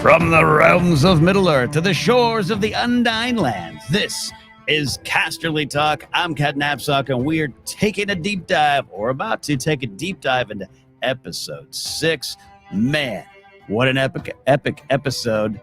From the realms of Middle-earth to the shores of the Undying Lands, this is Casterly Talk. I'm Ken Napzok, and we're taking a deep dive, or about to take a deep dive into episode 6. Man, what an epic episode.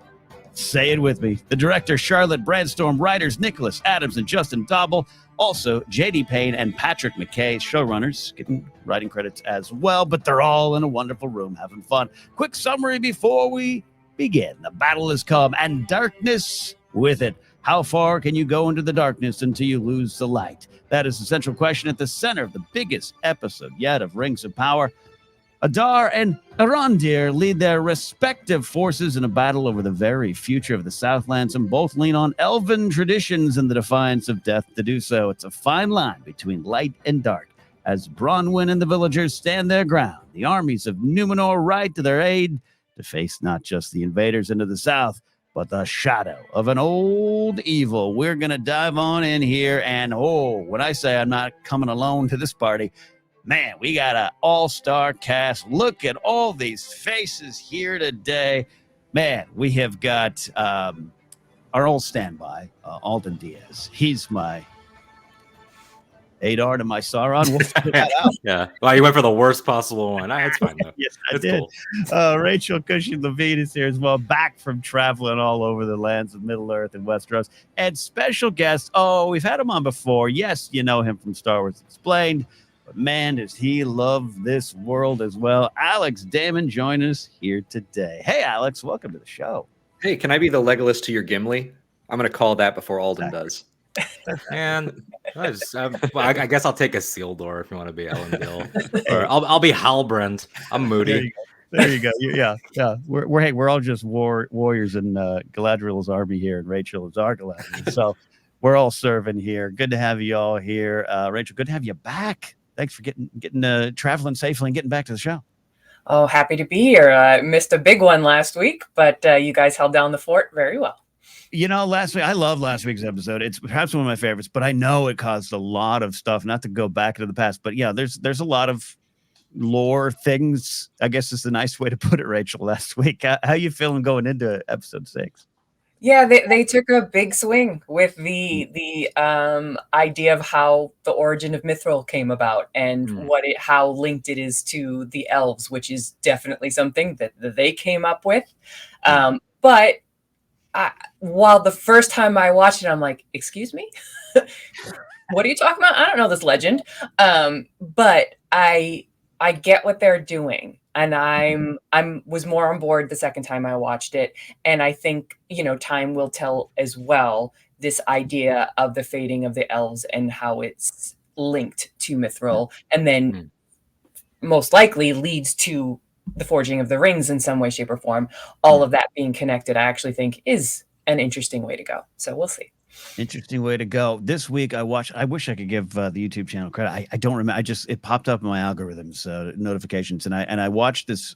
Say it with me. The director, Charlotte Brandstorm, writers, Nicholas Adams and Justin Dobble, also J.D. Payne and Patrick McKay, showrunners, getting writing credits as well, but they're all in a wonderful room having fun. Quick summary before we begin. The battle has come, and darkness with it. How far can you go into the darkness until you lose the light? That is the central question at the center of the biggest episode yet of Rings of Power. Adar and Arondir lead their respective forces in a battle over the very future of the Southlands, and both lean on Elven traditions and the defiance of death to do so. It's a fine line between light and dark. As Bronwyn and the villagers stand their ground, the armies of Númenor ride to their aid to face not just the invaders into the south, but the shadow of an old evil. We're going to dive on in here, and when I say I'm not coming alone to this party, man, we got an all-star cast. Look at all these faces here today. Man, we have got our old standby, Alden Diaz. He's my Adar to my Sauron. We'll figure that out. Yeah. Well, you went for the worst possible one. It's fine, though. Yes, I did. Cool. Rachel Cushing Levine is here as well, back from traveling all over the lands of Middle-earth and Westeros. And special guest, we've had him on before. Yes, you know him from Star Wars Explained. But man, does he love this world as well. Alex Damon joining us here today. Hey, Alex, welcome to the show. Hey, can I be the Legolas to your Gimli? I'm going to call that before Alden does. And I guess I'll take a Isildur if you want to be Elendil. Or I'll be Halbrand. I'm Moody. There you go. Yeah. We're all just warriors in Galadriel's army here, and Rachel is our Galadriel. So we're all serving here. Good to have you all here. Rachel, good to have you back. Thanks for getting traveling safely and getting back to the show. Oh, happy to be here. Missed a big one last week, but you guys held down the fort very well. You know, I love last week's episode. It's perhaps one of my favorites, but I know it caused a lot of stuff, not to go back into the past, but yeah, there's a lot of lore things, I guess is the nice way to put it, Rachel, last week. How you feeling going into episode 6? Yeah, they took a big swing with the idea of how the origin of Mithril came about and how linked it is to the elves, which is definitely something that they came up with. But while the first time I watched it, I'm like, excuse me? What are you talking about? I don't know this legend. But I get what they're doing. And I was more on board the second time I watched it. And I think, time will tell as well, this idea of the fading of the elves and how it's linked to Mithril. And then most likely leads to the forging of the rings in some way, shape, or form. All of that being connected, I actually think is an interesting way to go. So we'll see. Interesting way to go. This week I wish I could give the YouTube channel credit. I don't remember. It popped up in my algorithms notifications, and I watched this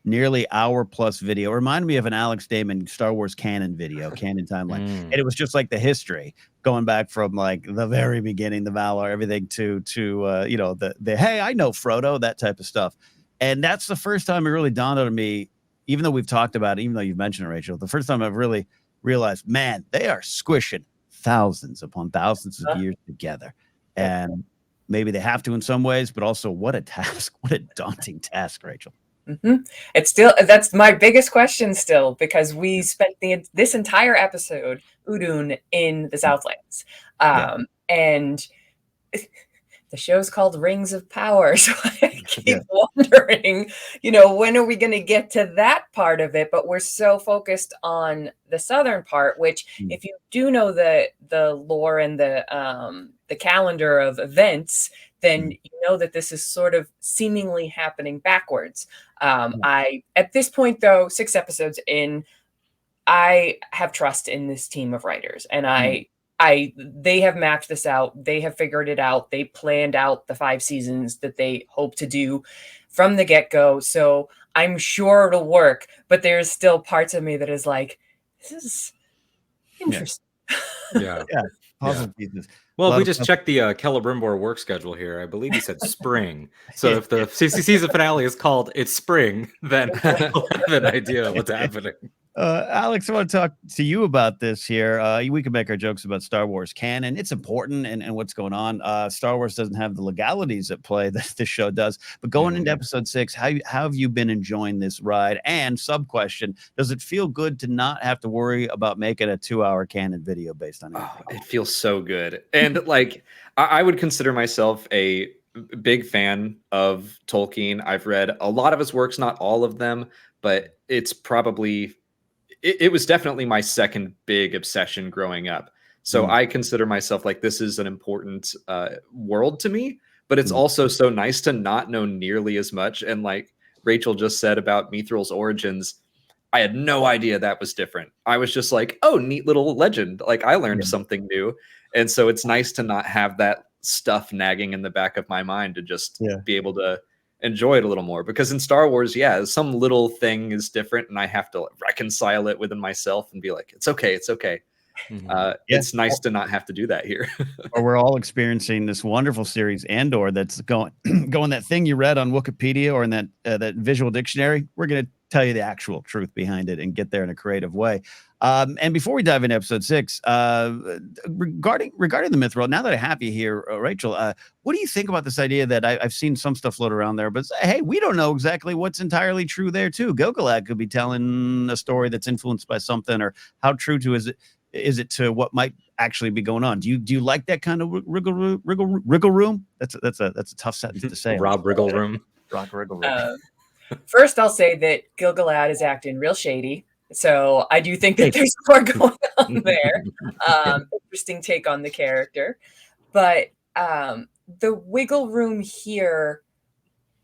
nearly hour plus video. It reminded me of an Alex Damon Star Wars canon video, canon timeline. And it was just like the history going back from the very beginning, the Valar, everything to the hey, I know Frodo, that type of stuff. And that's the first time it really dawned on me, even though we've talked about it, even though you've mentioned it, Rachel, the first time I've really realized, man, they are squishing thousands upon thousands of years together. And maybe they have to in some ways, but also what a task, what a daunting task, Rachel. It's still, that's my biggest question still, because we spent this entire episode, Udûn, in the Southlands. And the show's called Rings of Power. So I keep wondering, when are we going to get to that part of it? But we're so focused on the southern part, which if you do know the lore and the calendar of events, then you know that this is sort of seemingly happening backwards. At this point, though, 6 episodes in, I have trust in this team of writers, and they have mapped this out. They have figured it out. They planned out the 5 seasons that they hope to do from the get-go. So I'm sure it'll work, but there's still parts of me that is like, this is interesting. Yeah. Puzzle pieces. Well, if we just check the Celebrimbor work schedule here, I believe he said spring. So if the season finale is called It's Spring, then we'll have an idea of what's happening. Alex, I want to talk to you about this here. We can make our jokes about Star Wars canon. It's important and what's going on. Star Wars doesn't have the legalities at play that this show does. But going into episode 6, how have you been enjoying this ride? And sub question, does it feel good to not have to worry about making a 2-hour canon video based on it? Oh, it feels so good. And like, I would consider myself a big fan of Tolkien. I've read a lot of his works, not all of them, but it's probably... It was definitely my second big obsession growing up. So I consider myself like, this is an important world to me, but it's also so nice to not know nearly as much. And like Rachel just said about Mithril's origins, I had no idea that was different. I was just like, oh, neat little legend. Like I learned something new. And so it's nice to not have that stuff nagging in the back of my mind, to just be able to enjoy it a little more. Because in Star Wars, some little thing is different and I have to reconcile it within myself and be like, it's okay. It's nice to not have to do that here. Or we're all experiencing this wonderful series Andor that's going that thing you read on Wikipedia or in that visual dictionary. We're going to tell you the actual truth behind it and get there in a creative way. And before we dive into episode 6, regarding the Mithril, now that I have you here, Rachel, what do you think about this idea that I've seen some stuff float around there, but hey, we don't know exactly what's entirely true there too. Gilgalad could be telling a story that's influenced by something, or how true to is it to what might actually be going on? Do you like that kind of wriggle room? That's a tough sentence to say. Rob Wriggle Room. Rock wriggle room. First, I'll say that Gilgalad is acting real shady. So I do think that there's more going on there. Interesting take on the character. But the wiggle room here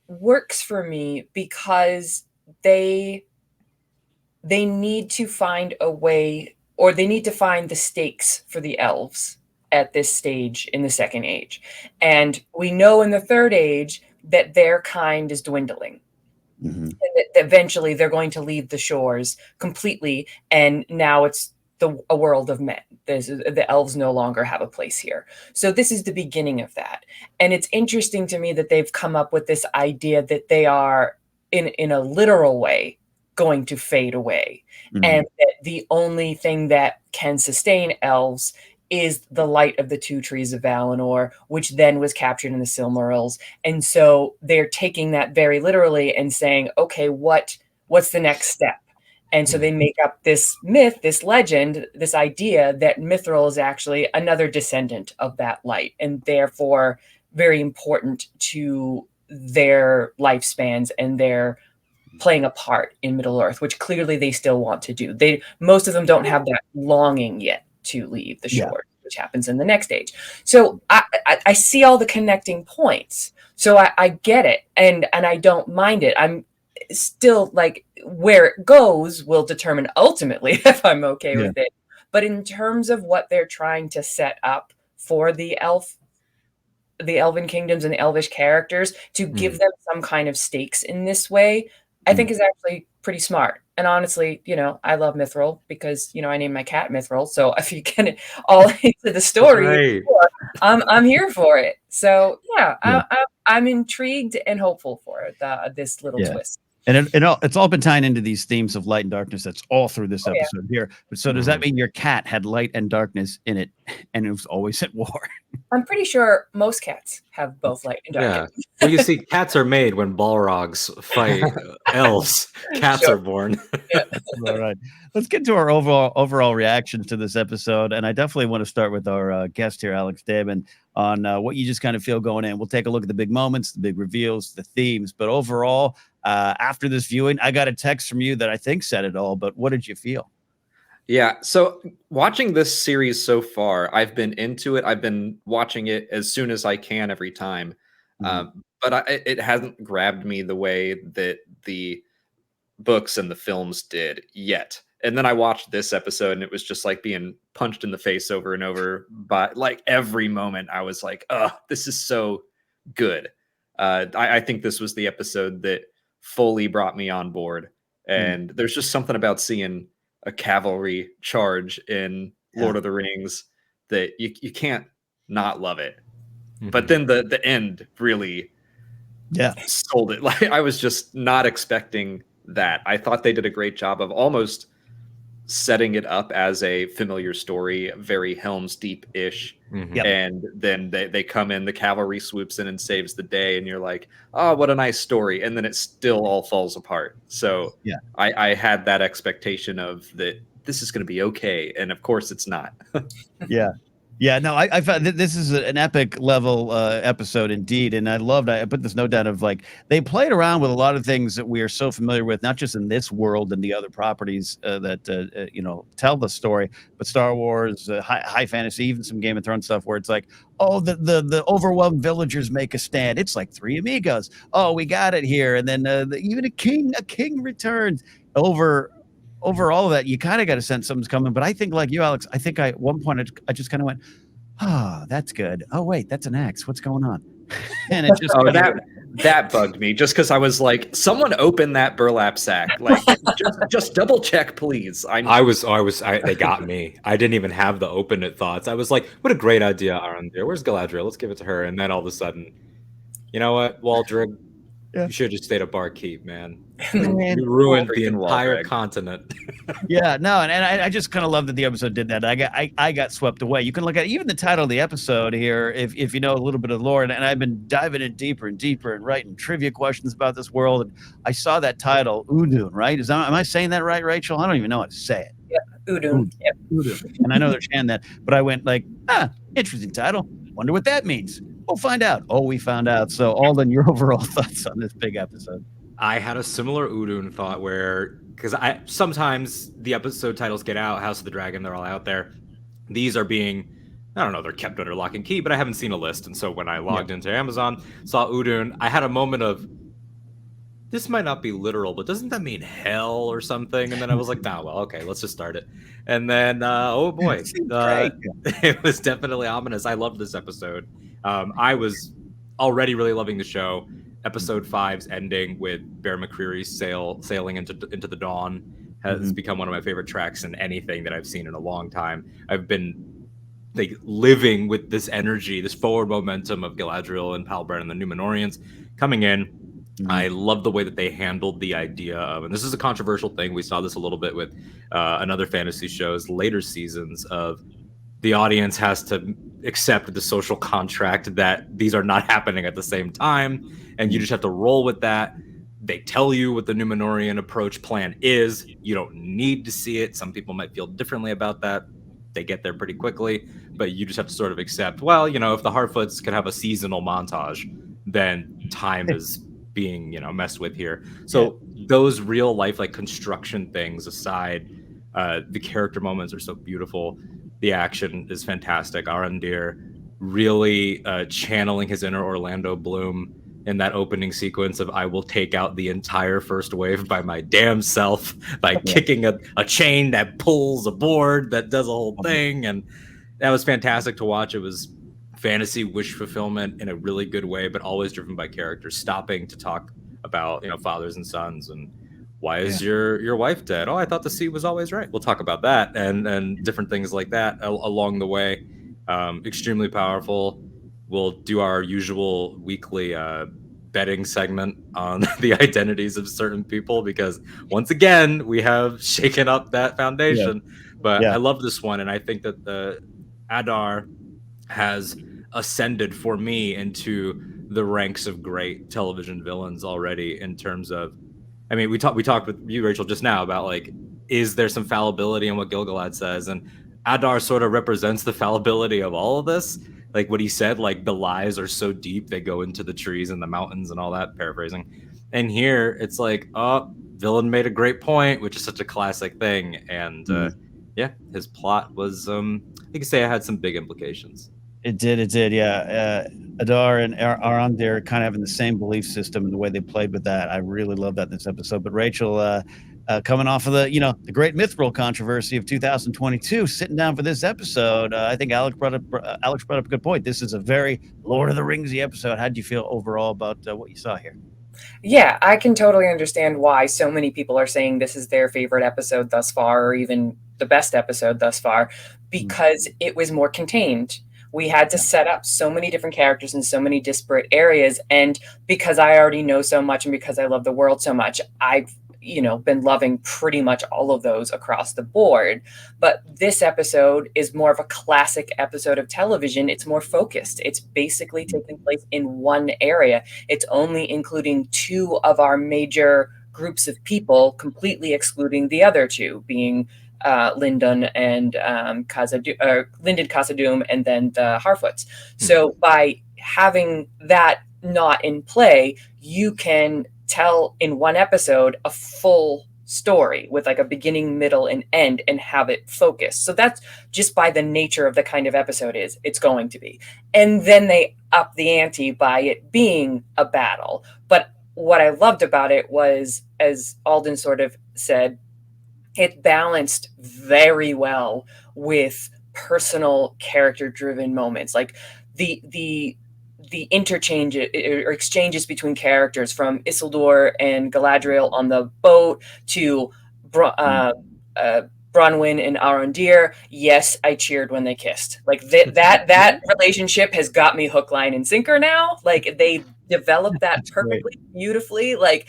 works for me because they need to find a way, or they need to find the stakes for the elves at this stage in the Second Age. And we know in the Third Age that their kind is dwindling. And that eventually they're going to leave the shores completely, and now it's a world of men. The elves no longer have a place here. So this is the beginning of that. And it's interesting to me that they've come up with this idea that they are, in a literal way, going to fade away. And that the only thing that can sustain elves is the light of the 2 trees of Valinor, which then was captured in the Silmarils. And so they're taking that very literally and saying, okay, what's the next step? And so they make up this myth, this legend, this idea that Mithril is actually another descendant of that light, and therefore very important to their lifespans and their playing a part in Middle-earth, which clearly they still want to do. Most of them don't have that longing yet to leave the shore, which happens in the next age. So I see all the connecting points. So I get it, and I don't mind it. I'm still like, where it goes will determine ultimately if I'm okay with it. But in terms of what they're trying to set up for the Elven kingdoms and the Elvish characters, to give them some kind of stakes in this way, I think is actually pretty smart. And honestly, I love Mithril because, I named my cat Mithril. So if you get it all into the story, I'm here for it. So I'm intrigued and hopeful for it, this little twist. And it's all been tying into these themes of light and darkness. That's all through this episode here. But so does that mean your cat had light and darkness in it, and it was always at war? I'm pretty sure most cats have both light and darkness. Yeah. Well, you see, cats are made when Balrogs fight elves. Cats are born. All right. Let's get to our overall reactions to this episode. And I definitely want to start with our guest here, Alex Damon, on what you just kind of feel going in. We'll take a look at the big moments, the big reveals, the themes. But overall, after this viewing, I got a text from you that I think said it all. But what did you feel? Yeah, so watching this series so far, I've been into it. I've been watching it as soon as I can every time. But it hasn't grabbed me the way that the books and the films did yet. And then I watched this episode, and it was just like being punched in the face over and over. But like every moment, I was like, oh, this is so good. I think this was the episode that fully brought me on board. And there's just something about seeing a cavalry charge in Lord of the Rings that you can't not love it. But then the end really sold it. Like I was just not expecting that. I thought they did a great job of almost setting it up as a familiar story, very Helm's Deep-ish. Mhm. Yep. And then they come in, the cavalry swoops in and saves the day, and you're like, oh, what a nice story. And then it still all falls apart. So Yeah. I had that expectation of that this is going to be okay. And of course it's not. Yeah. Yeah, no, I found this is an epic level episode indeed, and I loved. I put this note down of like they played around with a lot of things that we are so familiar with, not just in this world and the other properties that you know tell the story, but Star Wars, high fantasy, even some Game of Thrones stuff where it's like, oh, the overwhelmed villagers make a stand. It's like Three Amigos. Oh, we got it here, and then even a king returns over all of that. You kind of got a sense something's coming, but I think like you, Alex, I think at one point I just kind of went, oh, that's good. Oh, wait, that's an axe. What's going on? And it just that bugged me just because I was like, someone open that burlap sack. Like, just double check, please. They got me. I didn't even have the open it thoughts. I was like, what a great idea, Arondir. Where's Galadriel? Let's give it to her. And then all of a sudden, you know what, Waldreg, you should have just stayed at Barkeep, man. You ruined the entire continent. Yeah, no, and I just kind of love that the episode did that. I got swept away. You can look at even the title of the episode here if you know a little bit of the lore, and I've been diving in deeper and deeper and writing trivia questions about this world. And I saw that title, Udûn, right? Am I saying that right, Rachel? I don't even know how to say it. Yeah, Udûn. Yep. Udûn. And I know they're chanting that, but I went like, interesting title. Wonder what that means. We'll find out. Oh, we found out. So, Alden, your overall thoughts on this big episode? I had a similar Udûn thought where, because sometimes the episode titles get out, House of the Dragon, they're all out there. These are being, I don't know, they're kept under lock and key, but I haven't seen a list. And so when I logged into Amazon, saw Udûn, I had a moment of, this might not be literal, but doesn't that mean hell or something? And then I was like, nah, well, okay, let's just start it. And then, oh boy, it was definitely ominous. I loved this episode. I was already really loving the show. Episode 5's ending with Bear McCreary's sailing into the dawn has become one of my favorite tracks in anything that I've seen in a long time. I've been like living with this energy, this forward momentum of Galadriel and Halbrand and the Númenóreans coming in. I love the way that they handled the idea of, and this is a controversial thing. We saw this a little bit with another fantasy show's later seasons of the audience has to accept the social contract that these are not happening at the same time. And you just have to roll with that. They tell you what the Númenórean approach plan is. You don't need to see it. Some people might feel differently about that. They get there pretty quickly, but you just have to sort of accept, well, you know, if the Harfoots can have a seasonal montage, then time is being, you know, messed with here. So those real life, like construction things aside, the character moments are so beautiful. The action is fantastic. Arondir really channeling his inner Orlando Bloom in that opening sequence of I will take out the entire first wave by my damn self by kicking a chain that pulls a board that does a whole thing. And that was fantastic to watch. It was fantasy wish fulfillment in a really good way, but always driven by characters stopping to talk about, you know, fathers and sons and why is your wife dead? Oh, I thought the sea was always right. We'll talk about that and different things like that along the way. Extremely powerful. We'll do our usual weekly betting segment on the identities of certain people because once again we have shaken up that foundation. But I love this one, and I think that the Adar has ascended for me into the ranks of great television villains already. In terms of, I mean, we talked with you, Rachel, just now about like, is there some fallibility in what Gil-galad says? And Adar sort of represents the fallibility of all of this. Like what he said, like the lies are so deep they go into the trees and the mountains and all that, paraphrasing. And here it's like, oh, villain made a great point, which is such a classic thing. And his plot was, you could say it had some big implications. It did, yeah. Adar and Arondir kind of having the same belief system and the way they played with that. I really love that in this episode. But Rachel, coming off of the great Mithril controversy of 2022, sitting down for this episode, I think Alex brought up a good point. This is a very Lord of the Ringsy episode. How did you feel overall about what you saw here? Yeah, I can totally understand why so many people are saying this is their favorite episode thus far, or even the best episode thus far, because it was more contained. We had to set up so many different characters in so many disparate areas. And because I already know so much and because I love the world so much, been loving pretty much all of those across the board. But this episode is more of a classic episode of television. It's more focused. It's basically taking place in one area. It's only including two of our major groups of people, completely excluding the other two, being Lyndon and Lyndon Khazad-dûm, and then the Harfoots. So by having that not in play, you can tell in one episode a full story with like a beginning, middle, and end, and have it focused. So that's just by the nature of the kind of episode it's going to be. And then they up the ante by it being a battle. But what I loved about it was, as Alden sort of said, it balanced very well with personal character-driven moments. Like the interchange or exchanges between characters, from Isildur and Galadriel on the boat to Bronwyn and Arondir. Yes, I cheered when they kissed. Like that relationship has got me hook, line, and sinker now. Like they developed that perfectly, beautifully. Like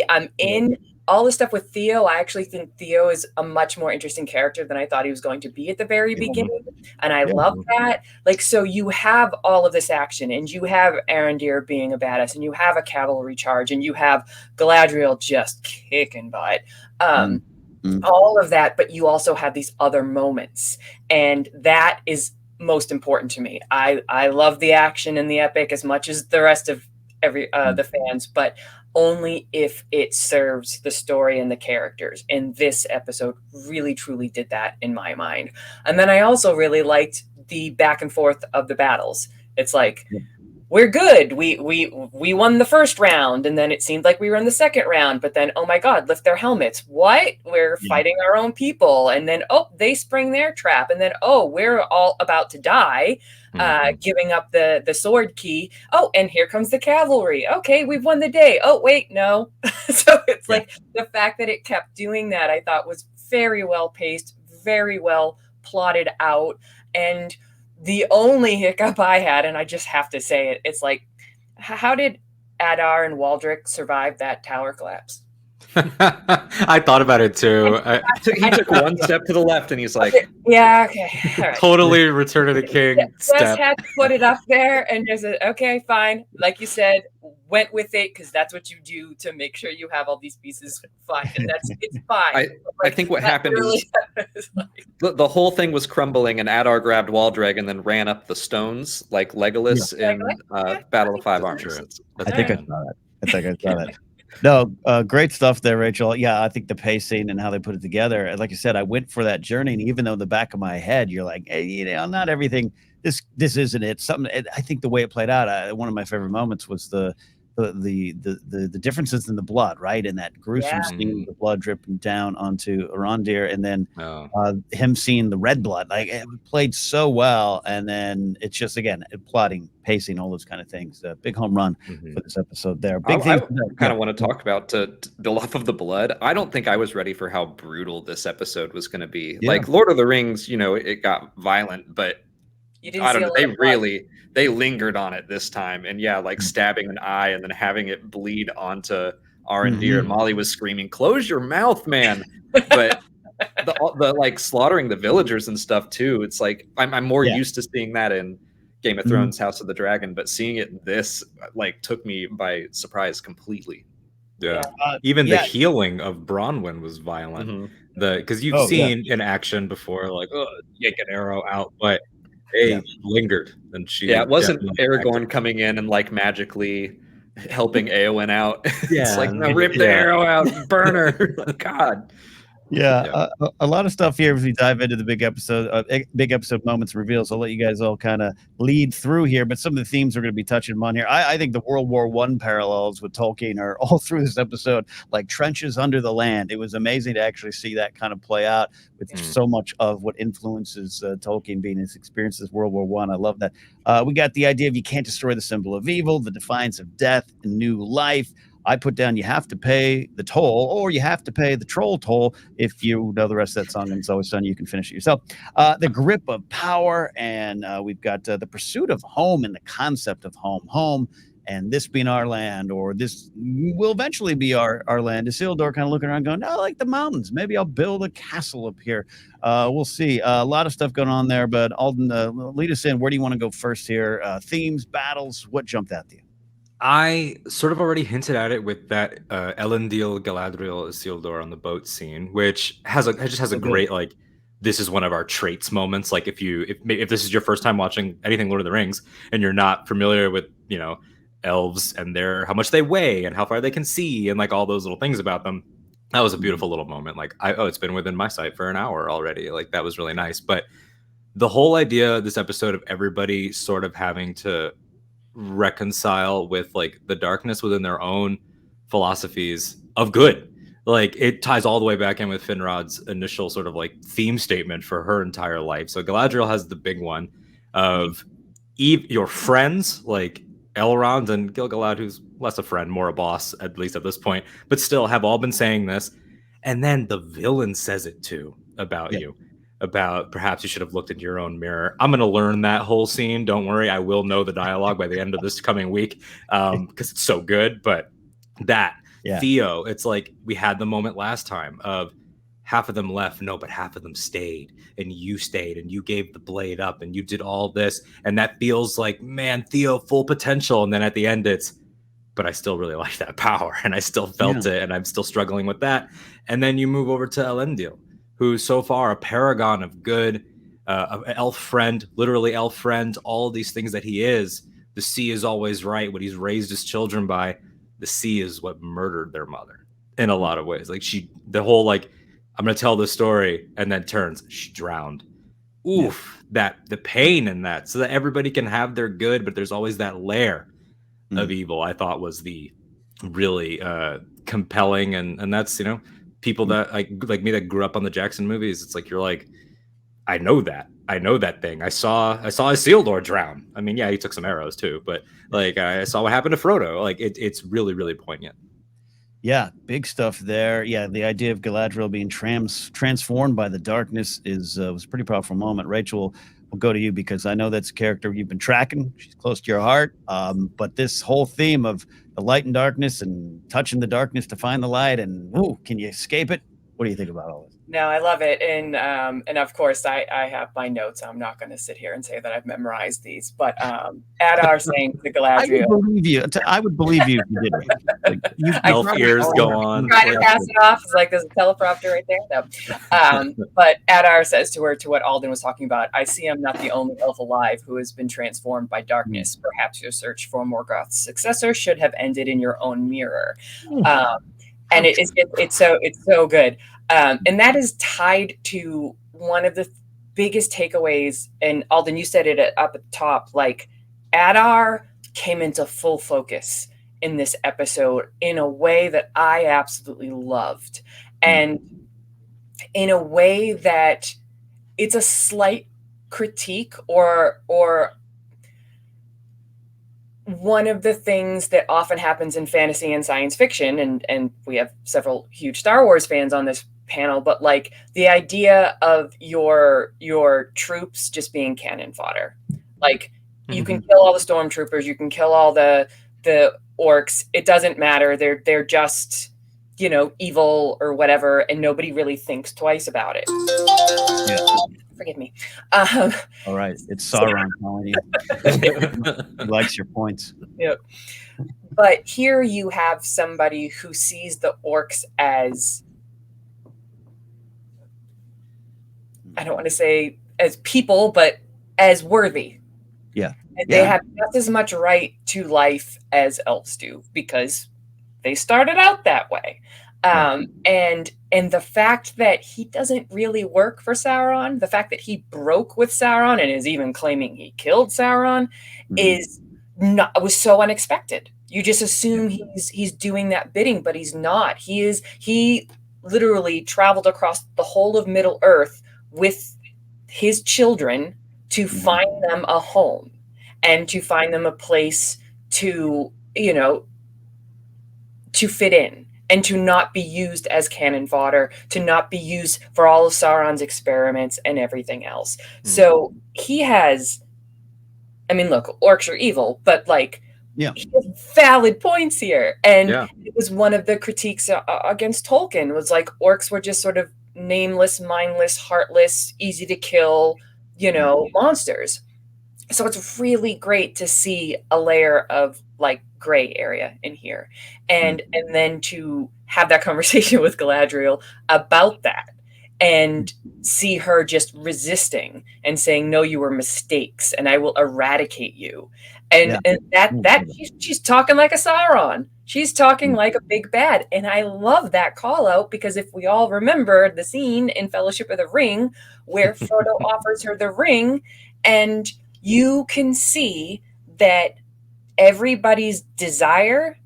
I'm in. All the stuff with Theo, I actually think Theo is a much more interesting character than I thought he was going to be at the very beginning. And I love that. Like, so you have all of this action, and you have Arondir being a badass, and you have a cavalry charge, and you have Galadriel just kicking butt. All of that, but you also have these other moments. And that is most important to me. I love the action and the epic as much as the rest of the fans, but only if it serves the story and the characters. And this episode really, truly did that in my mind. And then I also really liked the back and forth of the battles. It's like, we're good. We won the first round, and then it seemed like we were in the second round, but then, oh my God, lift their helmets. What? We're fighting our own people. And then, oh, they spring their trap. And then, oh, we're all about to die, giving up the sword key. Oh, and here comes the cavalry. Okay, we've won the day. Oh, wait, no. So it's like the fact that it kept doing that, I thought was very well paced, very well plotted out. And the only hiccup I had, and I just have to say it, it's like, how did Adar and Waldrick survive that tower collapse? I thought about it too. He took one step to the left, and he's like, "Yeah, okay, all right." Totally Return of the King Just step. had to put it up there, and just said, "Okay, fine." Like you said, went with it because that's what you do to make sure you have all these pieces fine, and it's fine. I think what happened is the whole thing was crumbling, and Adar grabbed Waldreg and then ran up the stones like Legolas in Battle of Five Armies. I think I saw that. No, great stuff there, Rachel. Yeah, I think the pacing and how they put it together. Like I said, I went for that journey, and even though in the back of my head, you're like, hey, not everything. This isn't it. I think the way it played out. One of my favorite moments was the differences in the blood, right? And that gruesome scene, the blood dripping down onto Arondir, and then him seeing the red blood. Like, it played so well. And then it's just, again, plotting, pacing, all those kind of things. Big home run for this episode there. Big thing. I kind of want to talk about to build off of the blood. I don't think I was ready for how brutal this episode was going to be. Yeah. Like Lord of the Rings, it got violent, but I don't know. They lingered on it this time, and like stabbing an eye and then having it bleed onto Arondir. And Molly was screaming, "Close your mouth, man!" But the like slaughtering the villagers and stuff too. It's like I'm more used to seeing that in Game of Thrones, House of the Dragon, but seeing it in this like took me by surprise completely. Yeah, even the healing of Bronwyn was violent. Because you've seen in action before, like yank an arrow out, but they lingered, and it wasn't Aragorn coming in and like magically helping Eowyn out. It's like, no, rip the arrow out, burn her. God. A lot of stuff here as we dive into the big episode moments reveals. I'll let you guys all kind of lead through here, but some of the themes we're going to be touching on here. I think the World War I parallels with Tolkien are all through this episode, like trenches under the land. It was amazing to actually see that kind of play out with so much of what influences Tolkien being his experiences World War I. I love that. We got the idea of you can't destroy the symbol of evil, the defiance of death and new life. I put down you have to pay the toll, or you have to pay the troll toll. If you know the rest of that song and it's always done, you can finish it yourself. The grip of power, and we've got the pursuit of home and the concept of home. Home and this being our land, or this will eventually be our land. Isildur kind of looking around going, no, I like the mountains. Maybe I'll build a castle up here. We'll see. A lot of stuff going on there, but Alden, lead us in. Where do you want to go first here? Themes, battles, what jumped out to you? I sort of already hinted at it with that Elendil, Galadriel, Isildur on the boat scene, which just has a great, like, this is one of our traits moments. Like if this is your first time watching anything Lord of the Rings and you're not familiar with, elves and how much they weigh and how far they can see and like all those little things about them, that was a beautiful little moment. Like, it's been within my sight for an hour already. Like, that was really nice. But the whole idea of this episode of everybody sort of having to reconcile with like the darkness within their own philosophies of good, like it ties all the way back in with Finrod's initial sort of like theme statement for her entire life. So Galadriel has the big one of your friends like Elrond and Gil-galad, who's less a friend, more a boss, at least at this point, but still have all been saying this. And then the villain says it too about you, about perhaps you should have looked into your own mirror. I'm going to learn that whole scene. Don't worry. I will know the dialogue by the end of this coming week because it's so good. But Theo, it's like we had the moment last time of half of them left. No, but half of them stayed, and you stayed, and you gave the blade up, and you did all this. And that feels like, man, Theo, full potential. And then at the end, but I still really like that power, and I still felt it, and I'm still struggling with that. And then you move over to Elendil, who's so far a paragon of good, an elf friend, literally elf friend, all of these things that he is. The sea is always right, what he's raised his children by. The sea is what murdered their mother in a lot of ways. Like the whole, like, I'm going to tell this story, and then turns, she drowned. Oof, the pain in that, so that everybody can have their good, but there's always that layer of evil, I thought was the really compelling. And that's, people that like me that grew up on the Jackson movies, it's like, you're like, I know that thing. I saw Isildur drown. I mean, yeah, he took some arrows too, but like I saw what happened to Frodo. Like it's really, really poignant. Yeah, big stuff there. Yeah, the idea of Galadriel being transformed by the darkness was a pretty powerful moment. Rachel, we'll go to you because I know that's a character you've been tracking. She's close to your heart. But this whole theme of the light and darkness and touching the darkness to find the light, and can you escape it? What do you think about all this? No, I love it. And of course, I have my notes. I'm not going to sit here and say that I've memorized these. But Adar saying to Galadriel. I would believe you if you did. Like, elf ears go on. Trying to pass it off. It's like there's a teleprompter right there. No. But Adar says to her, to what Alden was talking about, I see I'm not the only elf alive who has been transformed by darkness. Perhaps your search for Morgoth's successor should have ended in your own mirror. And it's so good. And that is tied to one of the biggest takeaways. And Alden, you said it up at the top, like Adar came into full focus in this episode in a way that I absolutely loved. And in a way that it's a slight critique or one of the things that often happens in fantasy and science fiction, and we have several huge Star Wars fans on this panel, but like the idea of your troops just being cannon fodder. Like you can kill all the stormtroopers, you can kill all the orcs, it doesn't matter. They're just, evil or whatever, and nobody really thinks twice about it. Yeah. Forgive me. All right. It's Sauron calling you. He likes your points. Yep. But here you have somebody who sees the orcs as, I don't want to say as people, but as worthy. Yeah. And they have just as much right to life as elves do because they started out that way. And the fact that he doesn't really work for Sauron, the fact that he broke with Sauron and is even claiming he killed Sauron was so unexpected. You just assume he's doing that bidding, but he's not. He literally traveled across the whole of Middle Earth with his children to find them a home and to find them a place to fit in. And to not be used as cannon fodder, to not be used for all of Sauron's experiments and everything else. So he has, I mean, look, orcs are evil, but like Yeah. he has valid points here. And Yeah. it was one of the critiques against Tolkien was like orcs were just sort of nameless, mindless, heartless, easy to kill, monsters. So it's really great to see a layer of like gray area in here, and then to have that conversation with Galadriel about that and see her just resisting and saying, no, you were mistakes and I will eradicate you. And that she's talking like a Sauron. She's talking like a big bad. And I love that call out, because if we all remember the scene in Fellowship of the Ring where Frodo offers her the ring, and you can see that everybody's desire,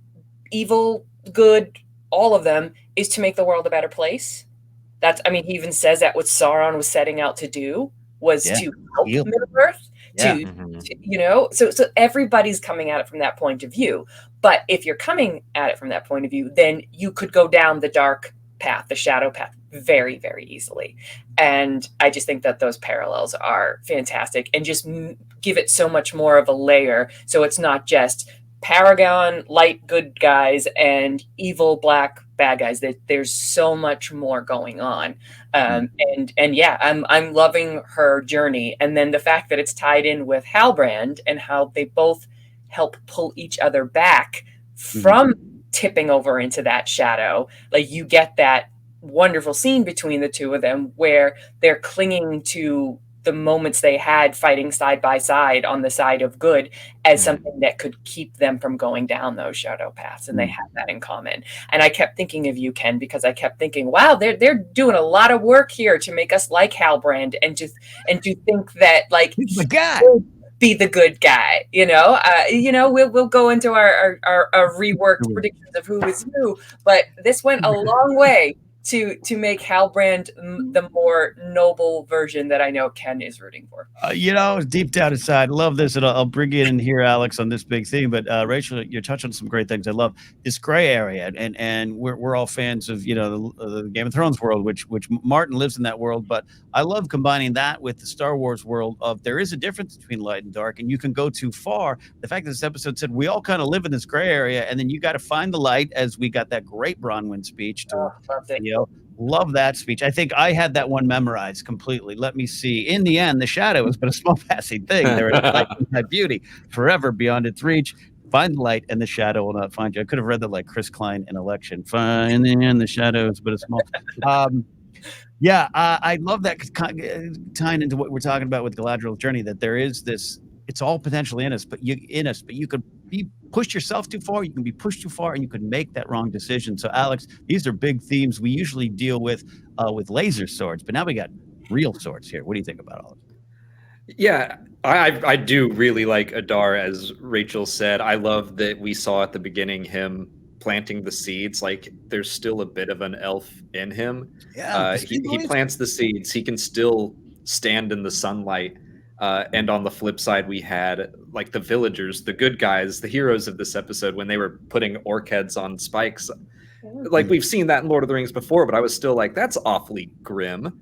evil, good, all of them, is to make the world a better place. He even says that what Sauron was setting out to do was to help Middle-earth. So everybody's coming at it from that point of view. But if you're coming at it from that point of view, then you could go down the dark path, the shadow path, very, very easily. And I just think that those parallels are fantastic and just give it so much more of a layer. So it's not just Paragon light good guys and evil black bad guys. There's so much more going on. I'm loving her journey. And then the fact that it's tied in with Halbrand and how they both help pull each other back from tipping over into that shadow. Like, you get that wonderful scene between the two of them where they're clinging to the moments they had fighting side by side on the side of good as something that could keep them from going down those shadow paths. And they have that in common. And I kept thinking of you, Ken, because I kept thinking, wow, they're doing a lot of work here to make us like Halbrand and to think that, like, he's the guy. Be the good guy, we'll go into our reworked predictions of who is who, but this went a long way to make Halbrand the more noble version that I know Ken is rooting for. Deep down inside, love this, and I'll bring you in here, Alex, on this big theme. But Rachel, you're touching on some great things. I love this gray area, and we're all fans of the Game of Thrones world, which Martin lives in that world. But I love combining that with the Star Wars world of there is a difference between light and dark, and you can go too far. The fact that this episode said we all kind of live in this gray area, and then you got to find the light, as we got that great Bronwyn speech to love that speech. I think I had that one memorized completely. Let me see. In the end, the shadow has been a small passing thing. There is light and that beauty forever beyond its reach. Find the light and the shadow will not find you. I could have read that like Chris Klein in Election. In the end, the shadow is but a small. I love that tying into what we're talking about with Galadriel's journey, that there is this, it's all potentially in us, but you could be pushed yourself too far, you can be pushed too far, and you could make that wrong decision. So Alex, these are big themes we usually deal with laser swords, but now we got real swords here. What do you think about all of it? Yeah, I do really like Adar, as Rachel said. I love that we saw at the beginning him planting the seeds. Like, there's still a bit of an elf in him. He plants the seeds. He can still stand in the sunlight. And on the flip side, we had like the villagers, the good guys, the heroes of this episode, when they were putting orc heads on spikes. Like, we've seen that in Lord of the Rings before, but I was still like, that's awfully grim.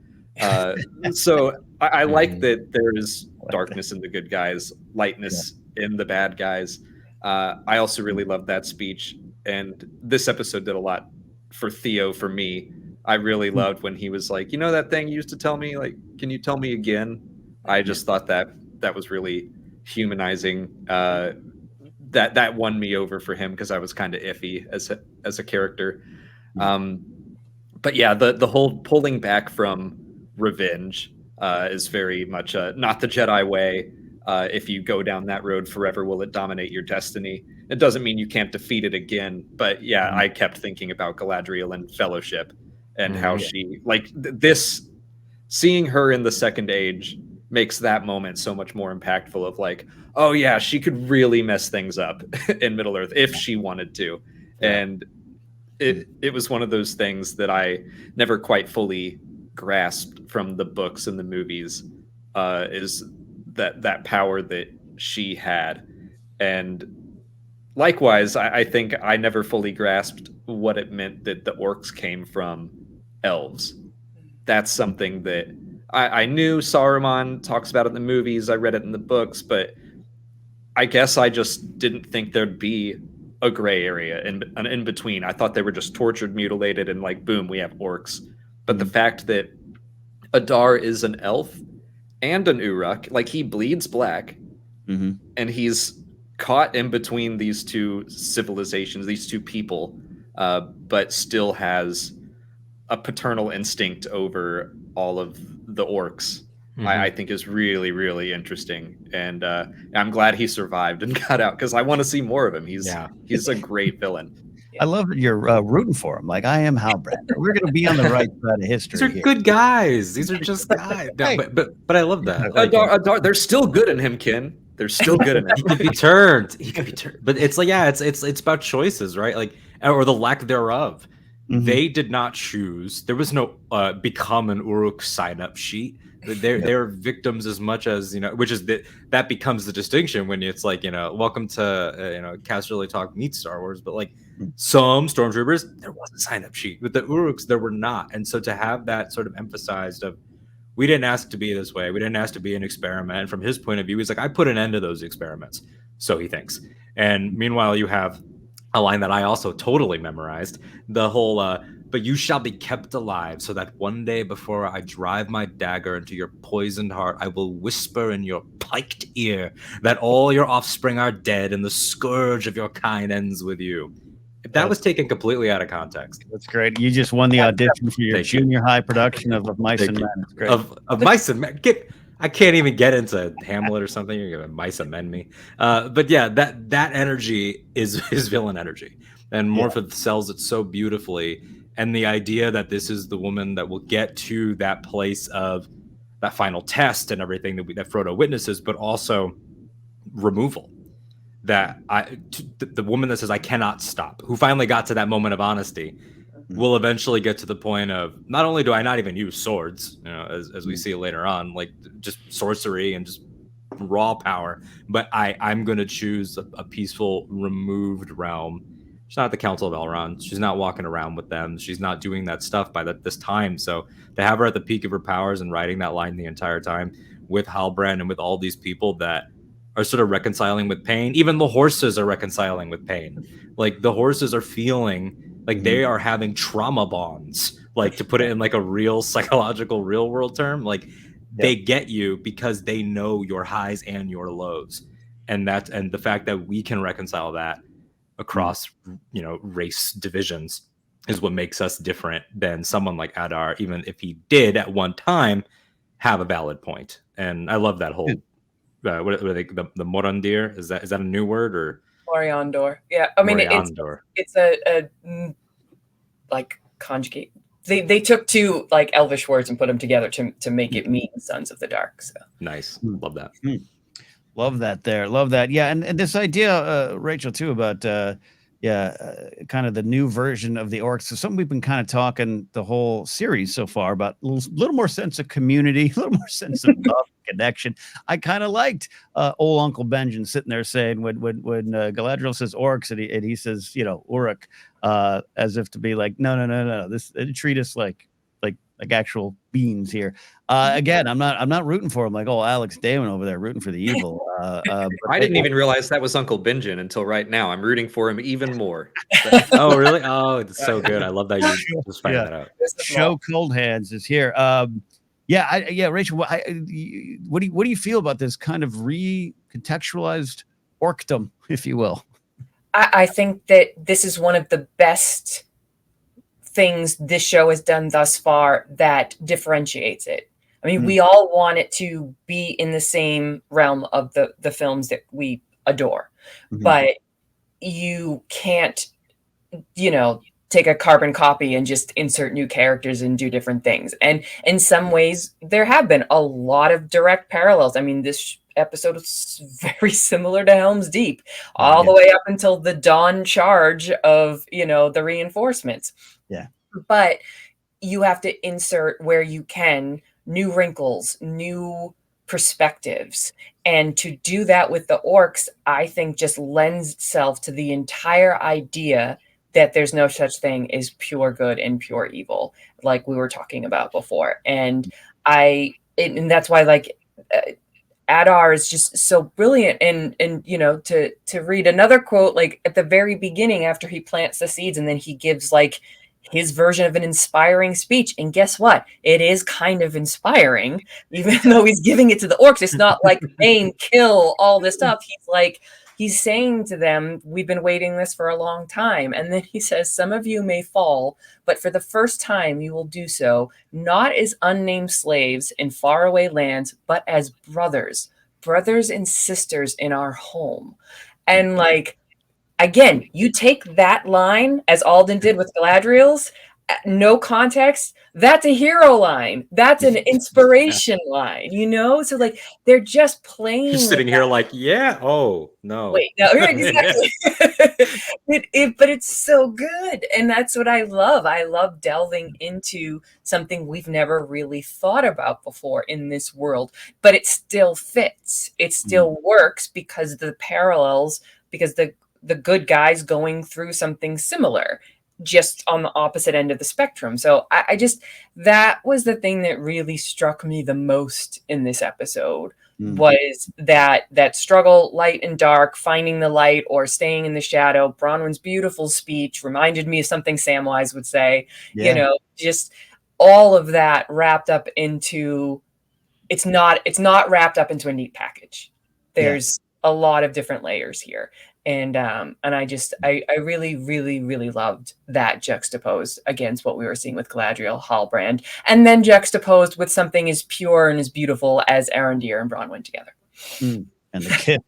So I like that there is darkness in the good guys, lightness in the bad guys. I also really loved that speech. And this episode did a lot for Theo, for me. I really loved when he was like, that thing you used to tell me, like, can you tell me again? I just thought that was really humanizing. That won me over for him, because I was kind of iffy as a character. But yeah, the whole pulling back from revenge is very much not the Jedi way. If you go down that road, forever will it dominate your destiny. It doesn't mean you can't defeat it again. But yeah, I kept thinking about Galadriel and Fellowship and how she, like, this, seeing her in the Second Age makes that moment so much more impactful, of like, oh yeah, she could really mess things up in Middle Earth if she wanted to. And it was one of those things that I never quite fully grasped from the books and the movies, is that power that she had. And likewise, I think I never fully grasped what it meant that the orcs came from elves. That's something that I knew Saruman talks about it in the movies. I read it in the books, but I guess I just didn't think there'd be a gray area an in between. I thought they were just tortured, mutilated, and like boom, we have orcs. But the fact that Adar is an elf and an Uruk, like he bleeds black, and he's caught in between these two civilizations, these two people, but still has a paternal instinct over all of the orcs. I think is really, really interesting, and I'm glad he survived and got out because I want to see more of him. He's a great villain. I love that you're rooting for him. Like I am Halbrand. We're going to be on the right side of history. These are here. good guys. These are just guys. No, but I love that. Like, Adar, they're still good in him, Ken. They're still good in him. He could be turned. He could be turned. But it's like, yeah, it's about choices, right? Like, or the lack thereof. They did not choose. There was no become an Uruk sign-up sheet. They're victims as much as, which is that becomes the distinction when it's like, welcome to Casterly Talk meets Star Wars, but like some stormtroopers, there was a sign-up sheet. With the Uruks, there were not. And so to have that sort of emphasized of, we didn't ask to be this way. We didn't ask to be an experiment. And from his point of view, he's like, I put an end to those experiments. So he thinks. And meanwhile, you have a line that I also totally memorized, the whole, but you shall be kept alive so that one day before I drive my dagger into your poisoned heart, I will whisper in your piked ear that all your offspring are dead and the scourge of your kind ends with you. If that was taken completely out of context. That's great. You just won the audition for your junior high production of Mice and Men. It's great. Of Mice and Men. I can't even get into Hamlet or something. You're gonna mice amend me. But yeah, that energy is villain energy. And Morpeth sells it so beautifully. And the idea that this is the woman that will get to that place of that final test and everything that Frodo witnesses, but also removal. That the woman that says, I cannot stop, who finally got to that moment of honesty, will eventually get to the point of, not only do I not even use swords, as we see later on, like just sorcery and just raw power, but I'm going to choose a peaceful, removed realm. She's not at the Council of Elrond. She's not walking around with them. She's not doing that stuff by this time. So to have her at the peak of her powers and writing that line the entire time with Halbrand and with all these people that are sort of reconciling with pain. Even the horses are reconciling with pain. Like the horses are feeling like they are having trauma bonds, like to put it in like a real psychological real world term. Like they get you because they know your highs and your lows. And the fact that we can reconcile that across, race divisions is what makes us different than someone like Adar, even if he did at one time have a valid point. And I love that whole what are they, the Morandir? Is that a new word or Moriandor? Yeah, I mean it's a like conjugate. They took two like Elvish words and put them together to make it mean Sons of the Dark. So nice, love that. Love that. Love that. Yeah, and this idea, Rachel, too, about kind of the new version of the orcs. So something we've been kind of talking the whole series so far about a little more sense of community, a little more sense of love, connection. I kind of liked old Uncle Benjamin sitting there saying when Galadriel says orcs and he says Uruk, as if to be like no, this treat us like actual beings here. Again, I'm not rooting for him like Alex Damon over there rooting for the evil. I didn't even realize that was Uncle Benjamin until right now. I'm rooting for him even more. Oh, really? Oh, it's so good. I love that you just find that out. Show Cold Hands is here. Rachel, what do you feel about this kind of recontextualized orcdom, if you will? I think that this is one of the best things this show has done thus far that differentiates it. I mean, we all want it to be in the same realm of the films that we adore, but you can't, take a carbon copy and just insert new characters and do different things. And in some ways, there have been a lot of direct parallels. I mean, this episode is very similar to Helm's Deep, all the way up until the dawn charge of, the reinforcements. Yeah. But you have to insert where you can new wrinkles, new perspectives. And to do that with the orcs, I think just lends itself to the entire idea that there's no such thing as pure good and pure evil, like we were talking about before. And that's why, Adar is just so brilliant. And you know, to read another quote, like at the very beginning after he plants the seeds, and then he gives like his version of an inspiring speech. And guess what? It is kind of inspiring, even though he's giving it to the orcs. It's not like Bane, kill all this stuff. He's saying to them, we've been waiting this for a long time. And then he says, some of you may fall, but for the first time you will do so, not as unnamed slaves in faraway lands, but as brothers and sisters in our home. And like, again, you take that line, as Alden did with Galadriel's, no context, that's a hero line. That's an inspiration line, you know? So like they're just playing. You're sitting here like, yeah, oh no. Wait, no, exactly. But it's so good. And that's what I love. I love delving into something we've never really thought about before in this world, but it still fits. It still works because the parallels, because the good guys going through something similar, just on the opposite end of the spectrum. So I just, that was the thing that really struck me the most in this episode, was that struggle, light and dark, finding the light or staying in the shadow. Bronwyn's beautiful speech reminded me of something Samwise would say, you know, just all of that wrapped up into, it's not wrapped up into a neat package. There's a lot of different layers here. And I really, really, really loved that juxtaposed against what we were seeing with Galadriel, Halbrand, and then juxtaposed with something as pure and as beautiful as Arondir and Bronwyn together. And the kiss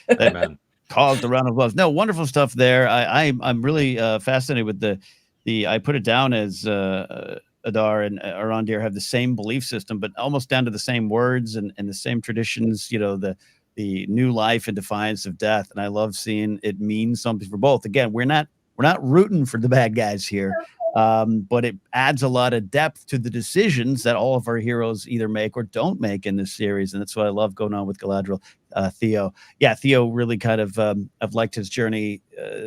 that caused the round of applause. No, wonderful stuff there. I'm really fascinated with the I put it down as Adar and Arondir have the same belief system, but almost down to the same words and the same traditions. You know, the new life and defiance of death. And I love seeing it mean something for both. Again, we're not rooting for the bad guys here, but it adds a lot of depth to the decisions that all of our heroes either make or don't make in this series. And that's what I love going on with Galadriel. Theo. Yeah, Theo really kind of, I've liked his journey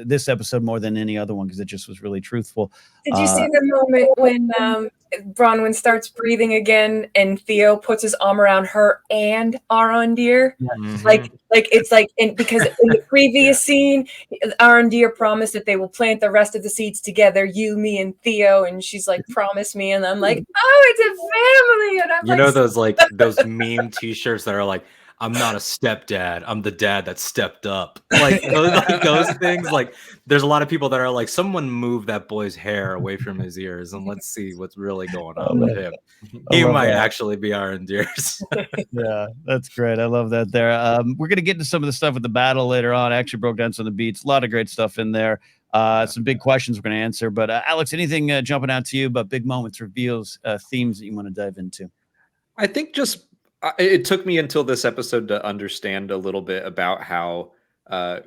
this episode more than any other one because it just was really truthful. Did you see the moment when Bronwyn starts breathing again and Theo puts his arm around her and Arondir? Like it's like, because in the previous scene, Arondir promised that they will plant the rest of the seeds together, you, me, and Theo, and she's like, promise me, and I'm like, oh, it's a family, and I'm those meme T-shirts that are like, I'm not a stepdad, I'm the dad that stepped up. Like those things. Like there's a lot of people that are like, someone move that boy's hair away from his ears and let's see what's really going on with him. He might actually be Arondir's. Yeah, that's great. I love that there. We're going to get into some of the stuff with the battle later on. I actually broke down some of the beats. A lot of great stuff in there. Some big questions we're going to answer. But Alex, anything jumping out to you about big moments, reveals, themes that you want to dive into? I think just it took me until this episode to understand a little bit about how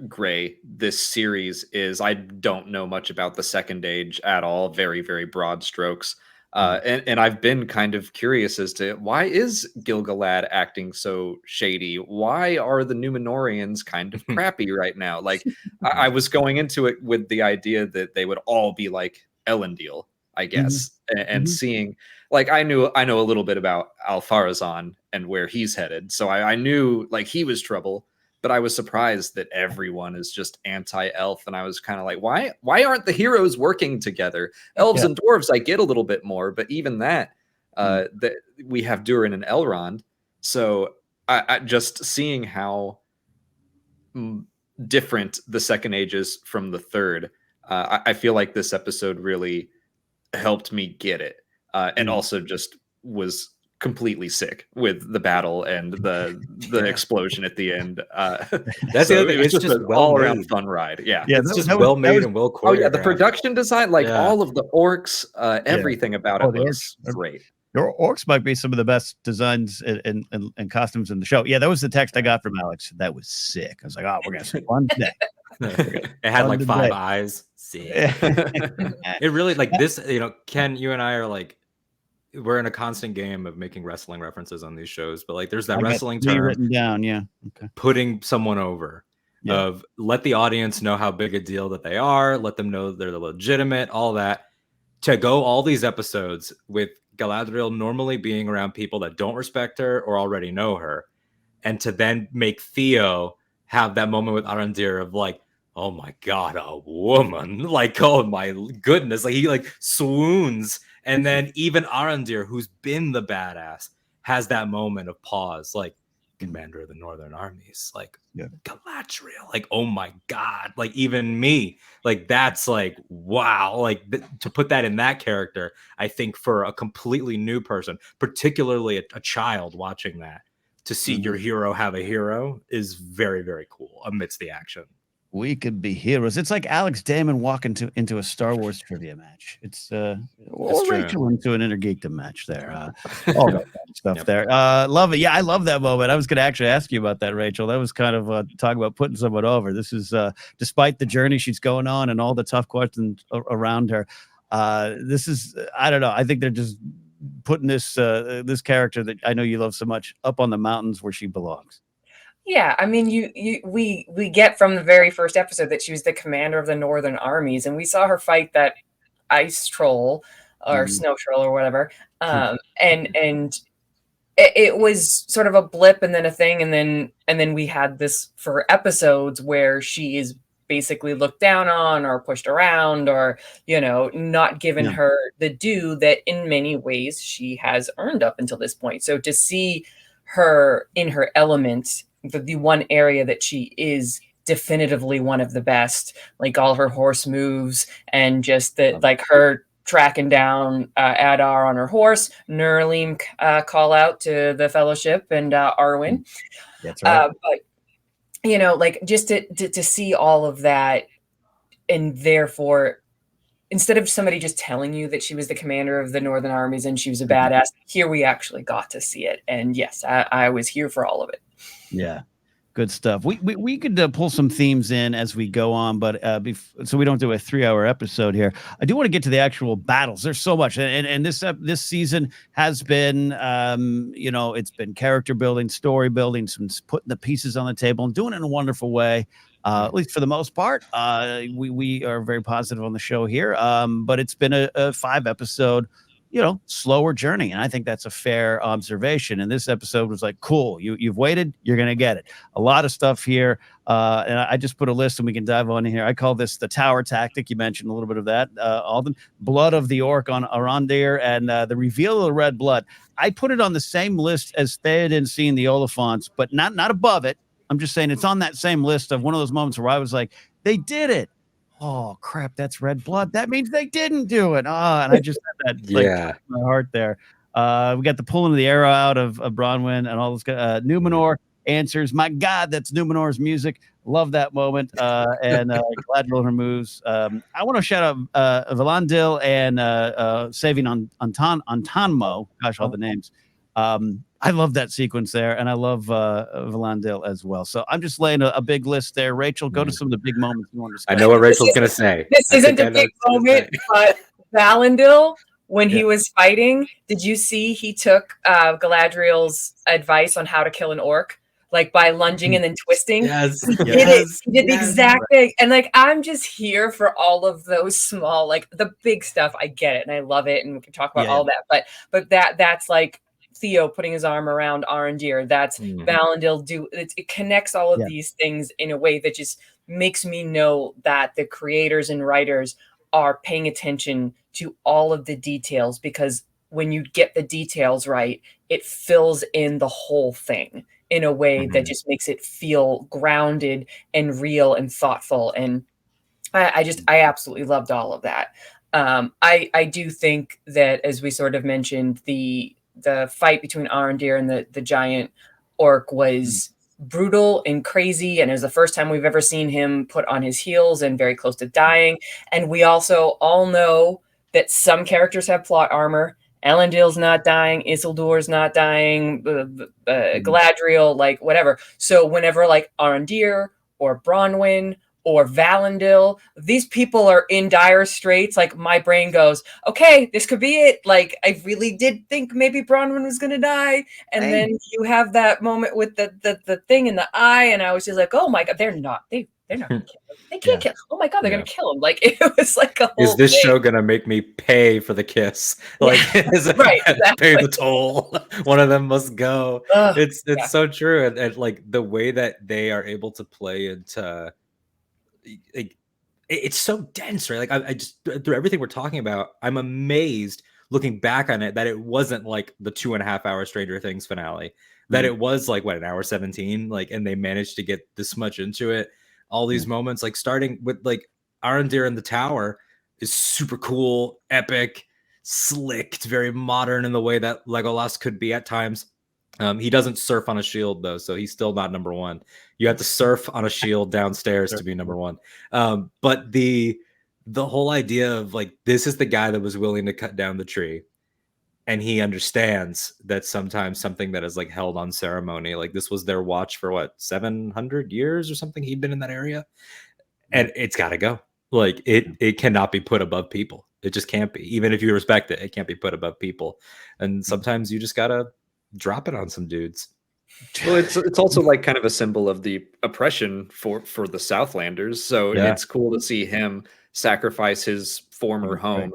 gray this series is. I don't know much about the Second Age at all. Very, very broad strokes. And I've been kind of curious as to why is Gil-galad acting so shady? Why are the Númenóreans kind of crappy right now? Like I was going into it with the idea that they would all be like Elendil, I guess, and seeing, like, I know a little bit about Al-Farazan and where he's headed. So I knew like he was trouble, but I was surprised that everyone is just anti-elf. And I was kind of like, why aren't the heroes working together? Elves and dwarves, I get a little bit more, but even that, that we have Durin and Elrond. So I just seeing how different the Second Age is from the Third, I feel like this episode really helped me get it. And also just was completely sick with the battle and the explosion at the end. That's the other thing. It's just an all-around fun ride. Yeah, it's just well made and well choreographed. Oh yeah, the production design, like all of the orcs, everything about it was great. Your orcs might be some of the best designs and costumes in the show. Yeah, that was the text I got from Alex. That was sick. I was like, oh, we're gonna have fun today. It had like 5 eyes. Sick. It really, like this, you know, Ken, you and I are like, we're in a constant game of making wrestling references on these shows, but like there's that wrestling term written down, putting someone over, of let the audience know how big a deal that they are, let them know they're legitimate, all that. To go all these episodes with Galadriel normally being around people that don't respect her or already know her, and to then make Theo have that moment with Arondir of like, oh my God, a woman, like, oh my goodness, like he like swoons. And then even Arondir, who's been the badass, has that moment of pause, like, commander of the Northern Armies, like, Galadriel, like, oh my God, like even me, like that's like, wow, like to put that in that character, I think for a completely new person, particularly a child watching that, to see your hero have a hero is very, very cool amidst the action. We could be heroes. It's like Alex Damon walking into a Star Wars trivia match. It's or Rachel into an Intergeekdom match there. All that kind of stuff there. Love it. Yeah, I love that moment. I was going to actually ask you about that, Rachel. That was kind of talking about putting someone over. This is despite the journey she's going on and all the tough questions around her. This is, I don't know. I think they're just putting this this character that I know you love so much up on the mountains where she belongs. Yeah, I mean, we get from the very first episode that she was the commander of the Northern Armies, and we saw her fight that ice troll or snow troll or whatever, and it was sort of a blip and then a thing, and then we had this for episodes where she is basically looked down on or pushed around or not given her the due that in many ways she has earned up until this point. So to see her in her element, the one area that she is definitively one of the best, like all her horse moves and just that, like her tracking down Adar on her horse, Nerlim call out to the Fellowship and Arwen. That's right. But like just to see all of that, and therefore, instead of somebody just telling you that she was the commander of the Northern Armies and she was a badass, here we actually got to see it. And yes, I was here for all of it. Yeah, good stuff. We could pull some themes in as we go on, but so we don't do a 3-hour episode here. I do want to get to the actual battles. There's so much, and this season has been, it's been character building, story building, some putting the pieces on the table and doing it in a wonderful way. At least for the most part, we are very positive on the show here. But it's been a 5-episode, slower journey. And I think that's a fair observation. And this episode was like, cool, you've waited, you're going to get it. A lot of stuff here. And I just put a list and we can dive on in here. I call this the tower tactic. You mentioned a little bit of that, Alden. Blood of the orc on Arondir and the reveal of the red blood. I put it on the same list as Theoden seeing the Oliphants, but not above it. I'm just saying it's on that same list of one of those moments where I was like, they did it. Oh crap, that's red blood. That means they didn't do it. And I just had that in my heart there. We got the pulling of the arrow out of Bronwyn and all this. Númenor answers. My God, that's Númenor's music. Love that moment. And Galadriel her moves. I want to shout out Valandil and saving on Antanmo. Gosh, all the names. I love that sequence there, and I love Valandil as well. So I'm just laying a big list there. Rachel, go to some of the big moments you want to discuss. I know what Rachel's going to say. This isn't a big moment, but Valandil, when he was fighting, did you see he took Galadriel's advice on how to kill an orc? Like by lunging and then twisting. Yes. He did the exact thing. And like, I'm just here for all of those small, like the big stuff. I get it. And I love it. And we can talk about all that. But that's like Theo putting his arm around Arondir. That's Valandil it connects all of these things in a way that just makes me know that the creators and writers are paying attention to all of the details, because when you get the details right, it fills in the whole thing in a way that just makes it feel grounded and real and thoughtful. And I absolutely loved all of that. I do think that, as we sort of mentioned, the fight between Arondir and the giant orc was brutal and crazy. And it was the first time we've ever seen him put on his heels and very close to dying. And we also all know that some characters have plot armor. Elendil's not dying. Isildur's not dying. Galadriel, like whatever. So whenever like Arondir or Bronwyn or Valandil, these people are in dire straits, like my brain goes, okay, this could be it. Like I really did think maybe Bronwyn was going to die. And then you have that moment with the thing in the eye. And I was just like, oh my God, they're not gonna kill him. They can't kill him. Oh my god, they're Yeah. gonna kill him. Like it was like a whole Is this thing. show gonna make me pay for the kiss? Like, is it, Right, pay exactly. the toll. One of them must go. Ugh, It's yeah. so true, and like the way that they are able to play into, like, it's so dense, right? Like I just, through everything we're talking about, I'm amazed looking back on it that it wasn't like the 2.5 hour Stranger Things finale, that it was like what, an hour 17, like, and they managed to get this much into it. All these moments, like starting with like Arondir in the tower, is super cool, epic, slick. It's very modern in the way that Legolas could be at times. He doesn't surf on a shield though, so he's still not number one. You have to surf on a shield downstairs to be number one. But the whole idea of like, this is the guy that was willing to cut down the tree, and he understands that sometimes something that is like held on ceremony, like this was their watch for what, 700 years or something. He'd been in that area, and it's got to go. Like it cannot be put above people. It just can't be. Even if you respect it, it can't be put above people. And sometimes you just gotta drop it on some dudes. Well, it's also like kind of a symbol of the oppression for the Southlanders. So it's cool to see him sacrifice his former home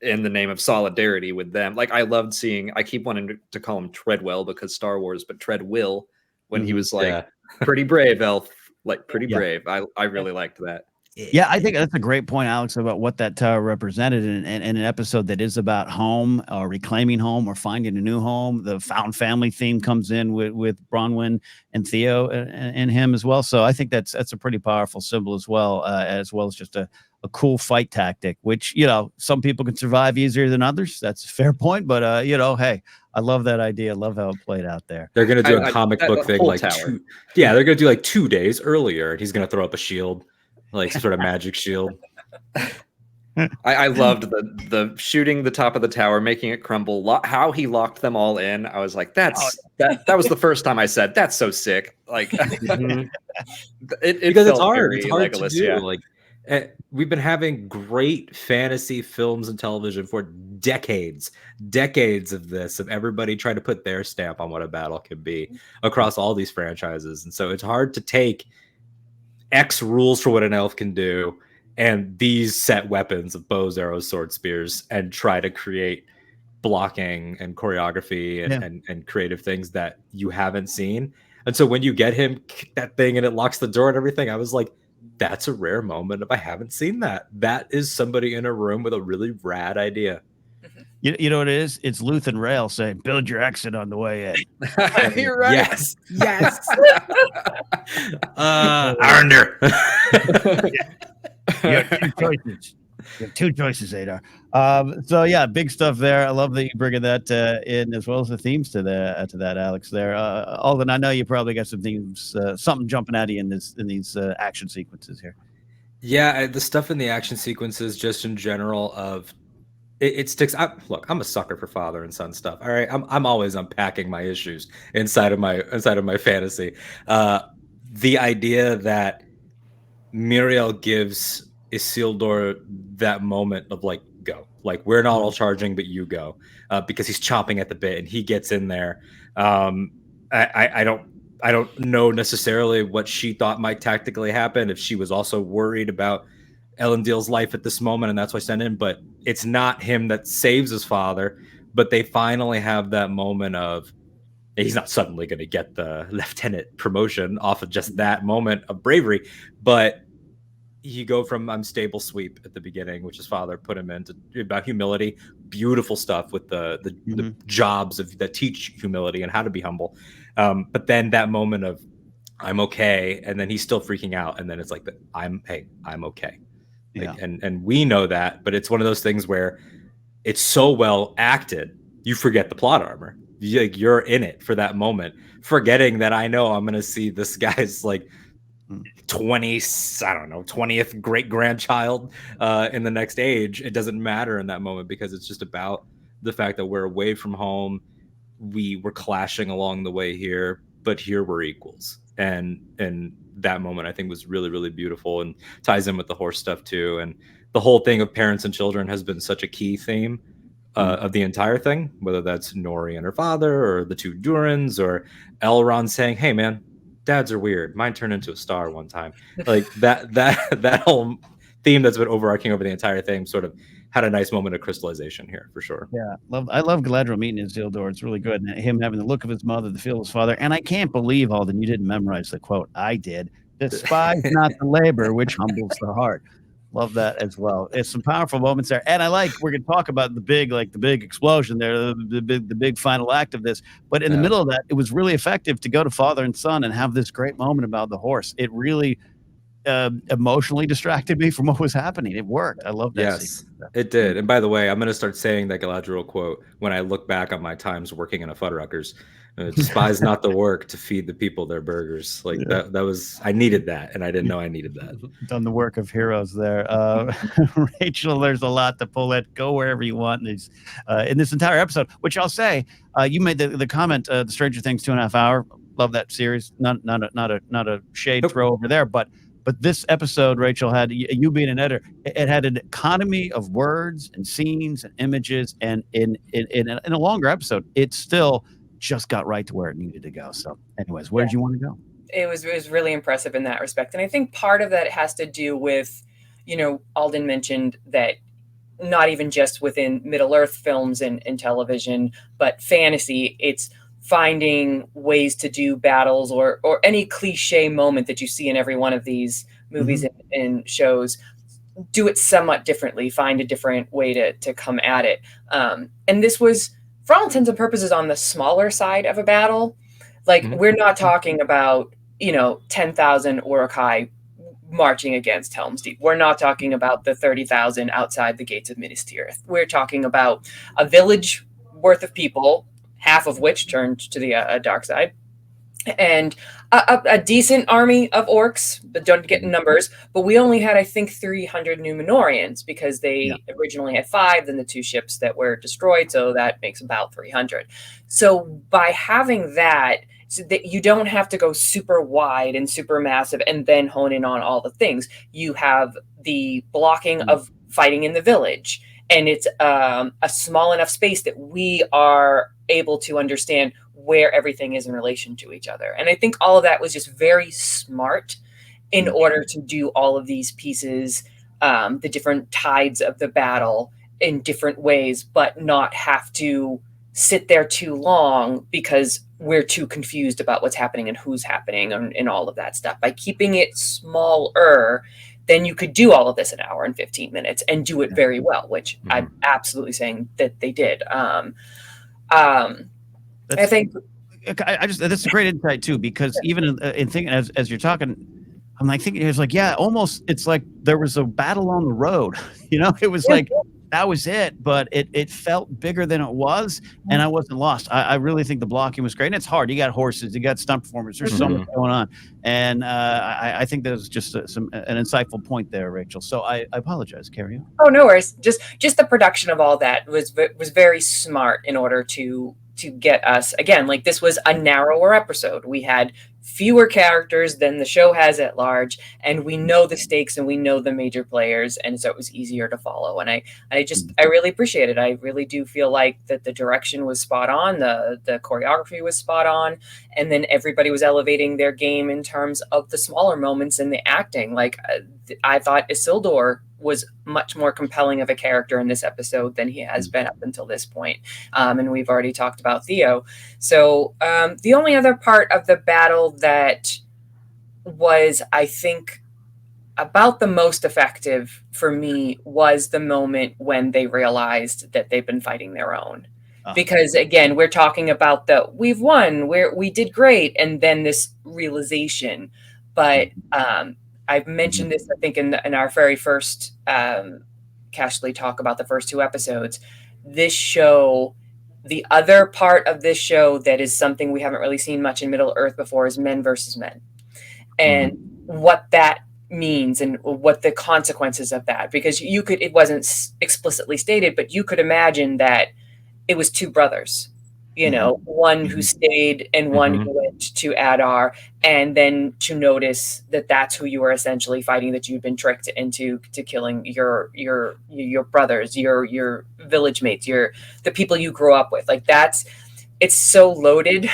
in the name of solidarity with them. Like I loved seeing, I keep wanting to call him Treadwell because Star Wars, but Treadwill, when he was like pretty brave elf, like pretty brave. I really liked that. Yeah, I think that's a great point, Alex, about what that tower represented in an episode that is about home or reclaiming home or finding a new home. The found family theme comes in with Bronwyn and Theo and him as well. So I think that's a pretty powerful symbol as well as just a cool fight tactic, which, you know, some people can survive easier than others. That's a fair point. But, you know, hey, I love that idea. I love how it played out there. They're going to do a comic book thing like they're going to do like 2 days earlier. And he's going to throw up a shield, like some sort of magic shield. I loved the shooting the top of the tower, making it crumble. How he locked them all in. I was like, that was the first time I said that's so sick. Like, because it's hard. It's hard Legolas, to do. Like, we've been having great fantasy films and television for decades of this, of everybody trying to put their stamp on what a battle can be across all these franchises. And so it's hard to take X rules for what an elf can do and these set weapons of bows, arrows, swords, spears, and try to create blocking and choreography and creative things that you haven't seen. And so when you get him kick that thing and it locks the door and everything, I was like, that's a rare moment if I haven't seen that. That is somebody in a room with a really rad idea. You know what it is? It's Luth and Rail saying, build your exit on the way in. You're right. Yes. Arondir. You have 2 choices. You have 2 choices, Adar. So yeah, big stuff there. I love that you bringing that in, as well as the themes to that, Alex. There, Alden, I know you probably got some themes, something jumping out of you in these action sequences here. Yeah, the stuff in the action sequences, just in general, of it sticks. Look, I'm a sucker for father and son stuff. All right, I'm always unpacking my issues inside of my fantasy. The idea that Muriel gives Isildur that moment of like, go, like, we're not all charging, but you go, because he's chomping at the bit and he gets in there. I don't know necessarily what she thought might tactically happen, if she was also worried about Elendil's life at this moment, and that's why I sent in. But it's not him that saves his father, but they finally have that moment of, he's not suddenly going to get the lieutenant promotion off of just that moment of bravery, but you go from unstable sweep at the beginning, which his father put him into, about humility, beautiful stuff with the jobs that teach humility and how to be humble. But then that moment of, I'm okay, and then he's still freaking out, and then it's like, I'm okay. Like, and we know that, but it's one of those things where it's so well acted, you forget the plot armor. You're in it for that moment, forgetting that I know I'm going to see this guy's like 20th great grandchild in the next age. It doesn't matter in that moment, because it's just about the fact that we're away from home. We were clashing along the way here, but here we're equals. And that moment, I think, was really, really beautiful, and ties in with the horse stuff too. And the whole thing of parents and children has been such a key theme of the entire thing, whether that's Nori and her father, or the 2 Durins, or Elrond saying, hey man, dads are weird. Mine turned into a star one time. Like that whole theme that's been overarching over the entire thing sort of had a nice moment of crystallization here for sure. Yeah, I love Galadriel meeting Isildur. It's really good. And him having the look of his mother, the feel of his father. And I can't believe, Alden, you didn't memorize the quote. I did. Despise not the labor which humbles the heart. Love that as well. It's some powerful moments there. And we're going to talk about the big explosion there, the big final act of this. But in the middle of that, it was really effective to go to father and son and have this great moment about the horse. It really emotionally distracted me from what was happening. It worked. I love that. Yes, it did. And by the way, I'm going to start saying that Galadriel quote when I look back on my times working in a Fuddruckers. Despise not the work to feed the people their burgers. Like that was, I needed that, and I didn't know I needed that. Done the work of heroes there. Rachel, there's a lot to pull at. Go wherever you want in this entire episode, which I'll say, you made the comment, the Stranger Things 2.5 hour. Love that series. Not a shade throw over there, but this episode, Rachel, had, you being an editor, it had an economy of words and scenes and images, and in a longer episode, it still just got right to where it needed to go. So anyways, where did you want to go? It was really impressive in that respect. And I think part of that has to do with, Alden mentioned that not even just within Middle-earth films and television, but fantasy, it's finding ways to do battles or any cliche moment that you see in every one of these movies and shows, do it somewhat differently, find a different way to come at it. And this was, for all intents and purposes, on the smaller side of a battle. Like, we're not talking about, 10,000 Uruk-hai marching against Helm's Deep. We're not talking about the 30,000 outside the gates of Minas Tirith. We're talking about a village worth of people, half of which turned to the dark side, and a decent army of orcs, but don't get numbers. But we only had, I think, 300 Númenóreans because they originally had 5, then the 2 ships that were destroyed, so that makes about 300. So by having that, so that you don't have to go super wide and super massive and then hone in on all the things. You have the blocking of fighting in the village, and it's a small enough space that we are able to understand where everything is in relation to each other. And I think all of that was just very smart in order to do all of these pieces, the different tides of the battle in different ways, but not have to sit there too long because we're too confused about what's happening and who's happening and all of that stuff. By keeping it smaller, then you could do all of this in an hour and 15 minutes and do it very well, which I'm absolutely saying that they did. I think that's a great insight too, because even in thinking as you're talking, I'm like thinking, it's like, almost, it's like there was a battle on the road, it was like, that was it, but it felt bigger than it was, and I wasn't lost. I really think the blocking was great, and it's hard. You got horses, you got stunt performers. There's so much going on, and I think there's just an insightful point there, Rachel. So I apologize. Carry on. Oh, no worries. Just the production of all that was very smart in order to get us, again, like, this was a narrower episode. We had fewer characters than the show has at large, and we know the stakes and we know the major players, and so it was easier to follow. And I really appreciate it. I really do feel like that the direction was spot on, the choreography was spot on, and then everybody was elevating their game in terms of the smaller moments and the acting. Like, I thought Isildur was much more compelling of a character in this episode than he has been up until this point. And we've already talked about Theo. So the only other part of the battle that was, I think, about the most effective for me was the moment when they realized that they've been fighting their own. Because, again, we're talking about we've won, we did great, and then this realization. But I've mentioned this, I think, in our very first Casterly Talk about the first 2 episodes. This show, the other part of this show that is something we haven't really seen much in Middle-earth before, is men versus men. And what that means and what the consequences of that. Because it wasn't explicitly stated, but you could imagine that it was 2 brothers. One who stayed and one who went to Adar, and then to notice that that's who you were essentially fighting, that you'd been tricked into killing your brothers, your village mates, the people you grew up with. Like, it's so loaded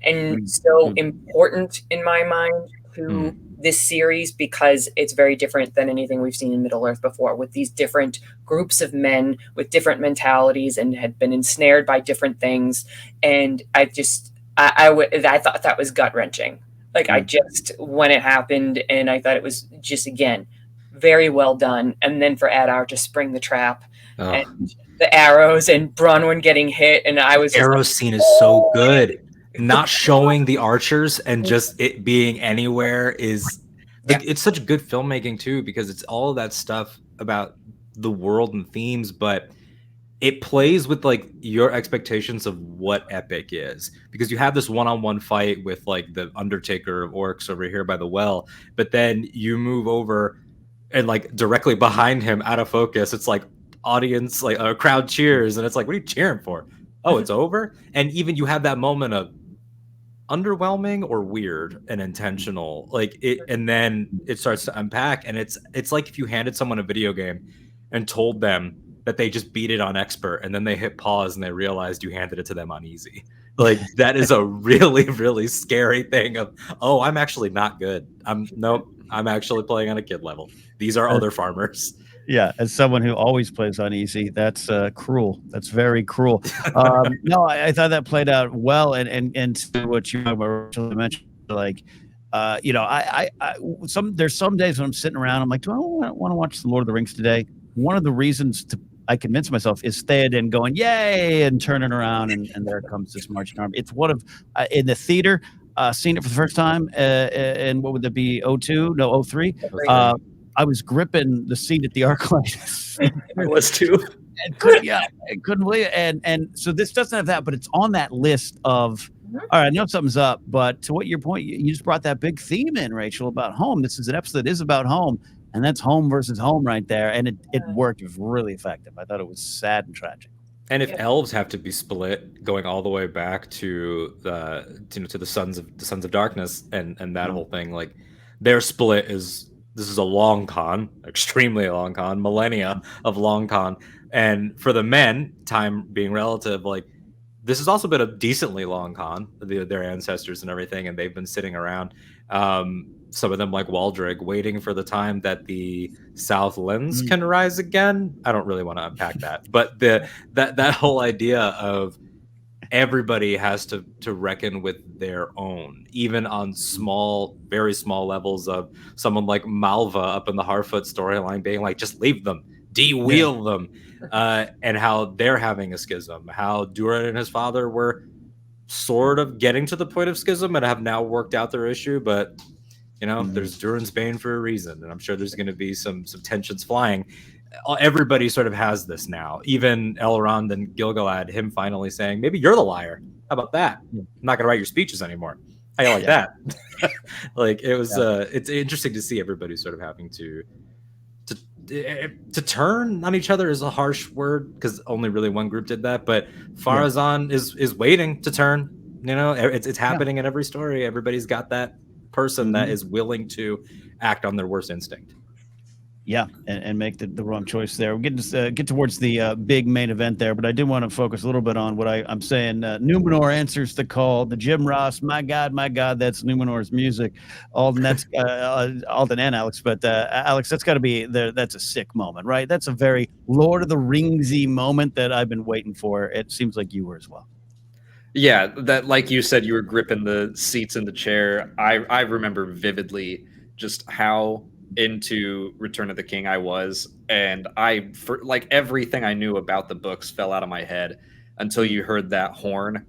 and so important in my mind to this series, because it's very different than anything we've seen in Middle-earth before, with these different groups of men with different mentalities and had been ensnared by different things. And I thought that was gut-wrenching. Like, I just, when it happened, and I thought it was just, again, very well done. And then for Adar to spring the trap and the arrows and Bronwyn getting hit, and I was arrow scene is so good. Not showing the archers and just it being anywhere is it's such good filmmaking too, because it's all of that stuff about the world and themes, but it plays with like your expectations of what epic is, because you have this one-on-one fight with like the Undertaker of orcs over here by the well, but then you move over and like directly behind him out of focus, it's like audience, like a crowd cheers, and it's like, what are you cheering for? Oh, it's over. And even you have that moment of underwhelming or weird and intentional, like it, and then it starts to unpack, and it's like if you handed someone a video game and told them that they just beat it on expert, and then they hit pause and they realized you handed it to them on easy. Like, that is a really, really scary thing of, oh, I'm actually not good. I'm actually playing on a kid level. These are other farmers. Yeah, as someone who always plays on easy, that's cruel. That's very cruel. No, I thought that played out well, and to what you mentioned, like, there's some days when I'm sitting around, I'm like, do I want to watch the Lord of the Rings today? One of the reasons I convince myself is Theoden going yay and turning around, and there comes this marching army. It's one of in the theater, seen it for the first time, and what would that be? 02? No, 03. I was gripping the seat at the ArcLight. I was too. I couldn't believe it. And so this doesn't have that, but it's on that list of, all right, I know something's up, but to what your point, you just brought that big theme in, Rachel, about home. This is an episode that is about home, and that's home versus home right there. And it worked. It was really effective. I thought it was sad and tragic. And if elves have to be split, going all the way back to the sons of darkness and that whole thing, like their split this is a long con, extremely long con, millennia of long con. And for the men, time being relative, like this has also been a decently long con, their ancestors and everything, and they've been sitting around. Some of them, like Waldrig, waiting for the time that the Southlands can rise again. I don't really want to unpack that, but that whole idea of everybody has to reckon with their own, even on small, very small levels of someone like Malva up in the Harfoot storyline being like, just leave them, de-wheel them, and how they're having a schism, how Durin and his father were sort of getting to the point of schism and have now worked out their issue, but there's Durin's Bane for a reason, and I'm sure there's going to be some tensions flying. Everybody sort of has this now. Even Elrond and Gil-galad, him finally saying, maybe you're the liar. How about that? I'm not going to write your speeches anymore. How you like that? Like, it was, it's interesting to see everybody sort of having to turn on each other is a harsh word, because only really one group did that. But Farazan is waiting to turn. It's happening in every story. Everybody's got that person that is willing to act on their worst instinct. Yeah, and make the wrong choice there. We're getting to get towards the big main event there, but I did want to focus a little bit on what I'm saying. Numenor answers the call. The Jim Ross, my God, that's Numenor's music. Alden, that's Alden and Alex, but Alex, that's got to be there. That's a sick moment, right? That's a very Lord of the Ringsy moment that I've been waiting for. It seems like you were as well. Yeah, that, like you said, you were gripping the seats in the chair. I remember vividly just how into Return of the King I was, and for like everything I knew about the books fell out of my head until you heard that horn,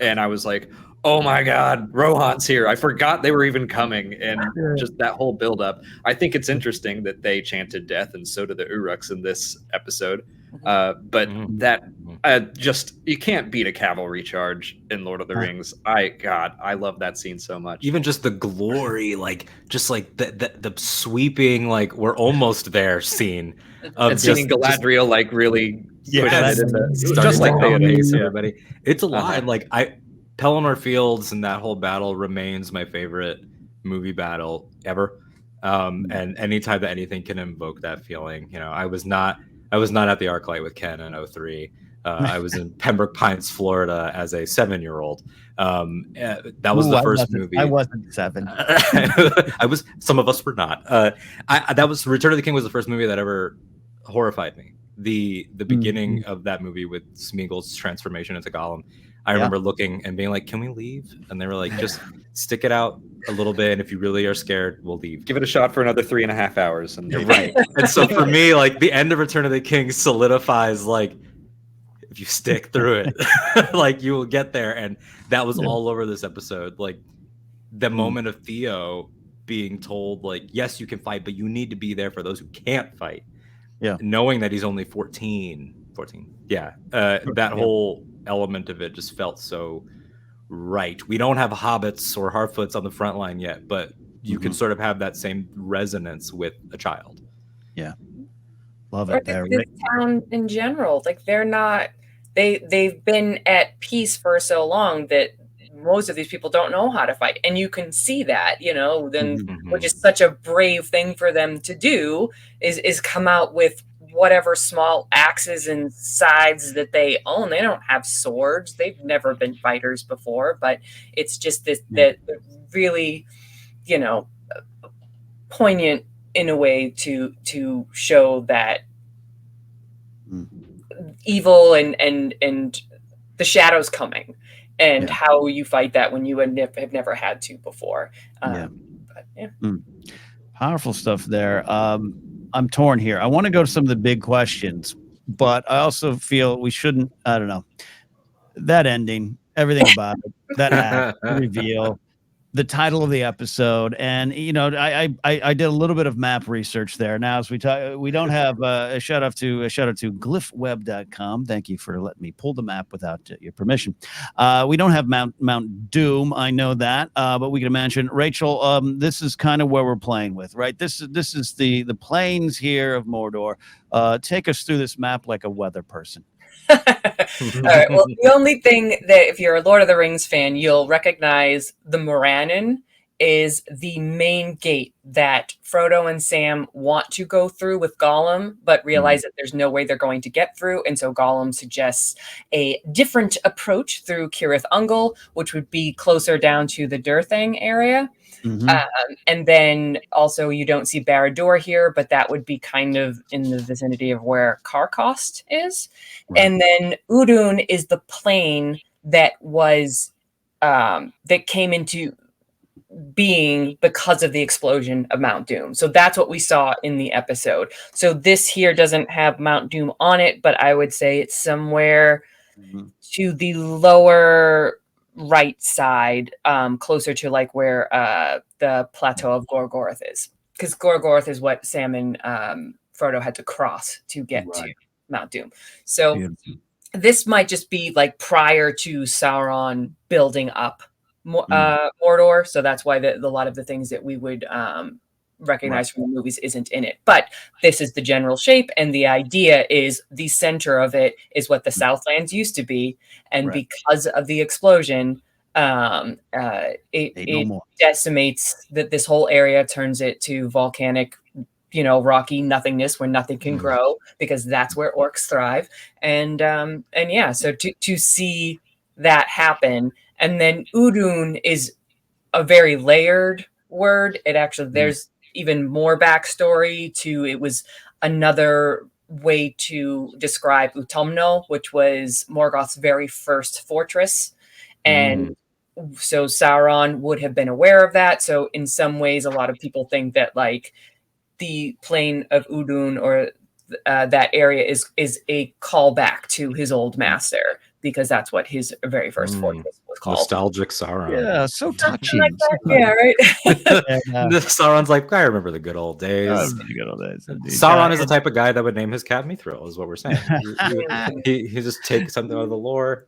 and I was like, oh my God, Rohan's here. I forgot they were even coming, and just that whole buildup. I think it's interesting that they chanted death, and so did the Uruks in this episode. But that just, you can't beat a cavalry charge in Lord of the Rings. I love that scene so much. Even just the glory, like just like the sweeping, like we're almost there scene of and seeing Galadriel like really pushing it in the, just like pace, everybody. It's a lot. Like Pelennor Fields and that whole battle remains my favorite movie battle ever. And anytime that anything can invoke that feeling, I was not at the ArcLight with Ken in 03. I was in Pembroke Pines, Florida, as a 7-year-old. That was the first movie. I wasn't 7. I was. Some of us were not. That was Return of the King was the first movie that ever horrified me. The beginning of that movie with Smeagol's transformation into Gollum. I remember looking and being like, "Can we leave?" And they were like, "Just stick it out a little bit, and if you really are scared, we'll leave. Give it a shot for another 3.5 hours." And right. And so for me, like the end of Return of the King solidifies like if you stick through it, like you will get there. And that was all over this episode. Like the moment of Theo being told, like, yes, you can fight, but you need to be there for those who can't fight. Yeah. Knowing that he's only 14. Yeah. That whole element of it just felt so right. We don't have hobbits or Harfoots on the front line yet, but you can sort of have that same resonance with a child. Yeah. Love it. This town in general, like they're not, they've been at peace for so long that most of these people don't know how to fight. And you can see that, you know, then which is such a brave thing for them to do is come out with whatever small axes and scythes that they own. They don't have swords. They've never been fighters before, but it's just this that really, you know, poignant in a way to show that evil and the shadows coming and how you fight that when you have never had to before. Powerful stuff there. I'm torn here. I want to go to some of the big questions, but I also feel we shouldn't, I don't know, that ending, everything about it, that act, reveal, the title of the episode. And, you know, I did a little bit of map research there. Now, as we talk, we don't have a shout out to glyphweb.com. Thank you for letting me pull the map without your permission. We don't have Mount Doom. I know that, but we can imagine. Rachel, this is kind of where we're playing with, right? This is the plains here of Mordor. Take us through this map like a weather person. All right. Well, the only thing that if you're a Lord of the Rings fan, you'll recognize the Morannon is the main gate that Frodo and Sam want to go through with Gollum, but realize that there's no way they're going to get through. And so Gollum suggests a different approach through Cirith Ungol, which would be closer down to the Durthang area. And then also you don't see Barad-dûr here, but that would be kind of in the vicinity of where Carcost is. Right. And then Udûn is the plain that was that came into being because of the explosion of Mount Doom. So that's what we saw in the episode. So this here doesn't have Mount Doom on it, but I would say it's somewhere to the lower right side, closer to like where the plateau of Gorgoroth is, because Gorgoroth is what Sam and Frodo had to cross to get to Mount Doom. So this might just be like prior to Sauron building up Mordor, so that's why a lot of the things that we would recognize from the movies isn't in it. But this is the general shape, and the idea is the center of it is what the Southlands used to be, and because of the explosion, it decimates that this whole area, turns it to volcanic, you know, rocky nothingness where nothing can grow, because that's where orcs thrive. And yeah, so to see that happen, and then Udûn is a very layered word. It actually there's even more backstory to it. Was another way to describe Utumno, which was Morgoth's very first fortress, and so Sauron would have been aware of that. So in some ways, a lot of people think that like the plain of Udûn or that area is a callback to his old master, because that's what his very first fortress was called. Nostalgic Sauron. Yeah, so touching. Like that. Yeah, right. Sauron's like, I remember the good old days. Sauron is the type of guy that would name his cat Mithril, is what we're saying. he just takes something out of the lore.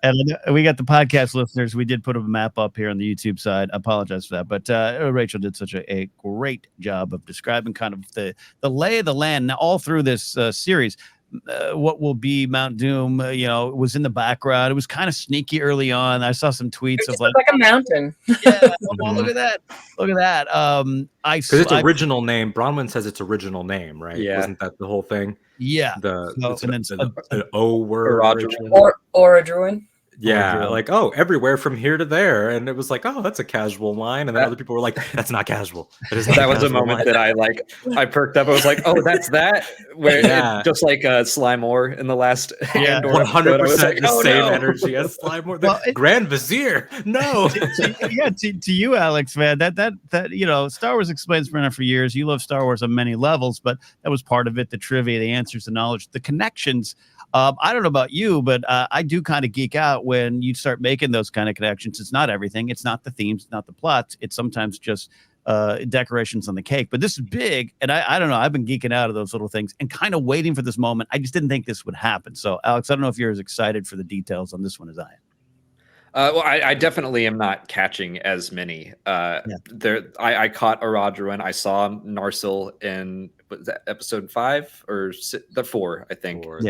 And we got the podcast listeners. We did put a map up here on the YouTube side. I apologize for that. But Rachel did such a great job of describing kind of the lay of the land. Now, all through this series, what will be Mount Doom, it was in the background. It was kind of sneaky early on. I saw some tweets of like a mountain. yeah, oh, look at that. Look at that. Because its original name, Bronwyn says its original name, right? Yeah. Wasn't that the whole thing? Yeah. An O word. Or a Druin. Yeah, like, oh, everywhere from here to there. And it was like, oh, that's a casual line. And then other people were like, that's not casual. That was a moment that I perked up. I was like, oh, that's that. Where just like Slimore in the last 100% the same energy as Slimore. The Grand Vizier. No. To you, Alex, man, that Star Wars explains for years. You love Star Wars on many levels, but that was part of it. The trivia, the answers, the knowledge, the connections. I don't know about you, but I do kind of geek out when you start making those kind of connections. It's not everything. It's not the themes, not the plots. It's sometimes just decorations on the cake. But this is big, and I don't know. I've been geeking out of those little things and kind of waiting for this moment. I just didn't think this would happen. So, Alex, I don't know if you're as excited for the details on this one as I am. Well, I definitely am not catching as many. I caught Aradruin. I saw Narsil in episode 5 or the 4, I think. 4, I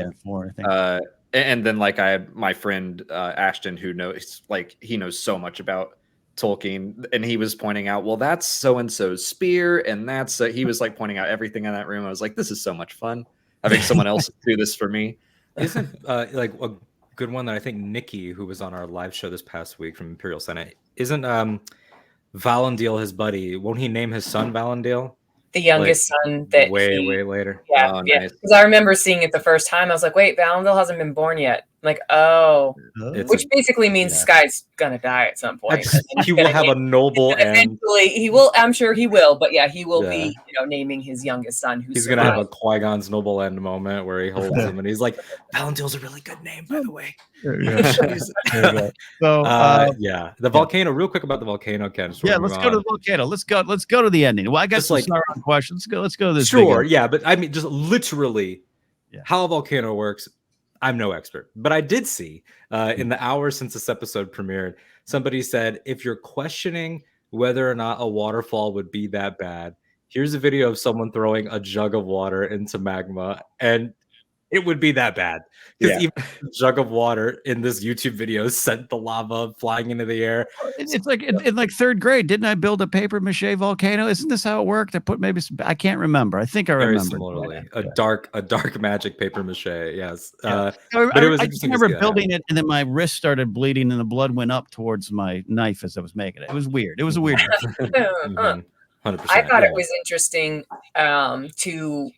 think. And then I had my friend Ashton, who knows he knows so much about Tolkien, and he was pointing out, well, that's so and so's spear, and that's he was pointing out everything in that room. I was like, this is so much fun having someone else do this for me. Isn't a good one that I think Nikki, who was on our live show this past week from Imperial Senate, isn't Valandil his buddy? Won't he name his son Valandil? The youngest son that way later. Yeah, oh, yeah. Nice. Because I remember seeing it the first time. I was like, wait, Valandil hasn't been born yet. Like, oh. Which basically means this guy's gonna die at some point. He will have a noble end. Eventually, he will. I'm sure he will. But yeah, he will be, naming his youngest son. He's gonna have a Qui-Gon's noble end moment where he holds him and he's like, "Valandil's a really good name, by the way." So, the volcano. Real quick about the volcano, Ken. Let's go to the volcano. Let's go to the ending. Well, I got some Sauron questions. Let's go to this. Sure, but I mean, just literally how a volcano works. I'm no expert, but I did see in the hours since this episode premiered, somebody said, if you're questioning whether or not a waterfall would be that bad, here's a video of someone throwing a jug of water into magma, and it would be that bad. Because even a jug of water in this YouTube video sent the lava flying into the air. It's like in 3rd grade, didn't I build a paper mache volcano? Isn't this how it worked? I put I can't remember. I think I remember. Similarly, a dark magic paper mache. Yes, but it was I interesting. I remember building it, and then my wrist started bleeding, and the blood went up towards my knife as I was making it. It was weird. It was a weird. 100%. I thought it was interesting to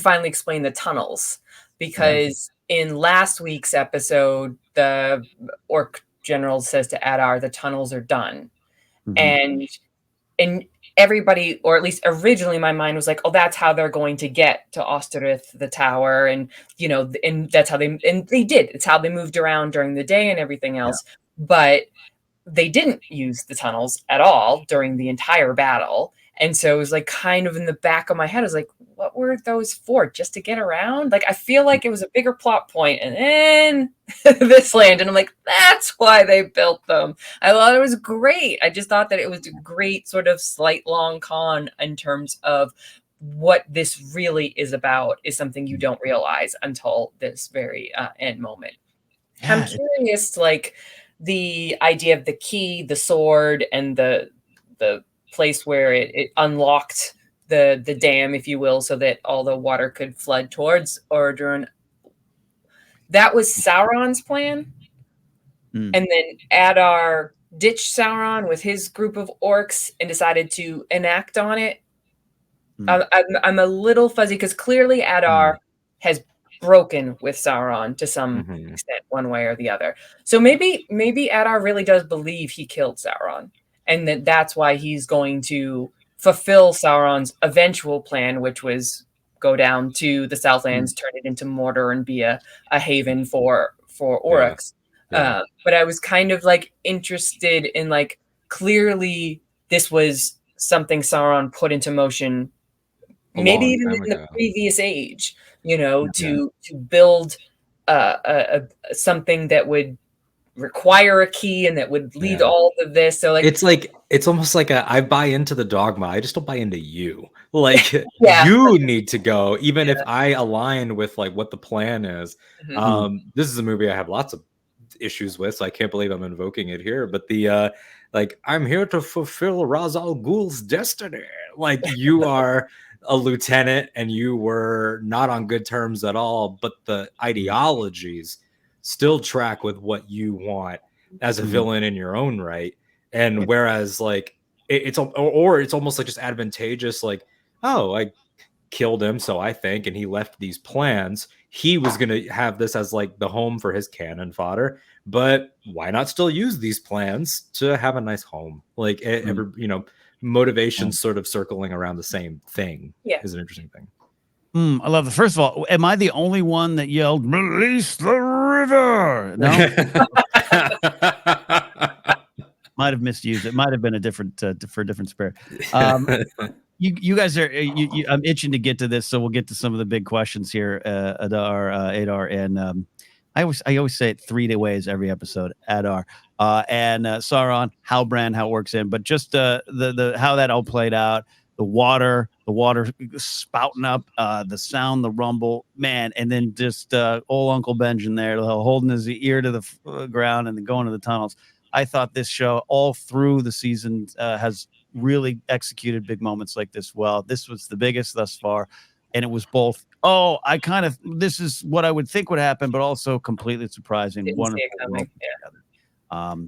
finally explain the tunnels. Because in last week's episode, the orc general says to Adar, the tunnels are done. And everybody, or at least originally my mind was like, oh, that's how they're going to get to Osterith, the tower. And, and that's how they did. It's how they moved around during the day and everything else. Yeah. But they didn't use the tunnels at all during the entire battle. And so it was kind of in the back of my head, I was like, what were those for? Just to get around? I feel like it was a bigger plot point. And then this land, and I'm like, that's why they built them. I thought it was great. I just thought that it was a great sort of slight long con in terms of what this really is about is something you don't realize until this very end moment. Yeah. I'm curious, the idea of the key, the sword, and the place where it unlocked the dam, if you will, so that all the water could flood towards Udûn. That was Sauron's plan. And then Adar ditched Sauron with his group of orcs and decided to enact on it. I'm a little fuzzy because clearly Adar has broken with Sauron to some extent, one way or the other. So maybe Adar really does believe he killed Sauron, and that's why he's going to fulfill Sauron's eventual plan, which was go down to the Southlands, turn it into Mordor, and be a haven for orcs. Yeah. But I was kind of interested in clearly this was something Sauron put into motion, maybe even in the previous age, to build something that would require a key and that would lead all of this. So it's almost like I buy into the dogma. I just don't buy into you. Like Yeah. you need to go, even if I align with like what the plan is. This is a movie I have lots of issues with, so I can't believe I'm invoking it here. But the like, I'm here to fulfill Ra's al Ghul's destiny. Like, you are a lieutenant and you were not on good terms at all, but the ideologies still track with what you want as a villain in your own right. And whereas like it's almost like just advantageous, like, oh, I killed him, so I think, and he left these plans. He was going to have this as like the home for his cannon fodder, but why not still use these plans to have a nice home? Like, motivation sort of circling around the same thing is an interesting thing. I love it. First of all, am I the only one that yelled, "Release the river"? No. Might have misused it. Might have been a different for a different spirit. You guys are. I'm itching to get to this, so we'll get to some of the big questions here. Adar, and I always say it 3 ways every episode. Adar, and Sauron, Halbrand, how it works in, but just the how that all played out. The water spouting up, the sound, the rumble, man, and then just old Uncle Benjamin there holding his ear to the ground and then going to the tunnels. I thought this show all through the season has really executed big moments like this well. This was the biggest thus far, and it was both. Oh, this is what I would think would happen, but also completely surprising. Wonderful.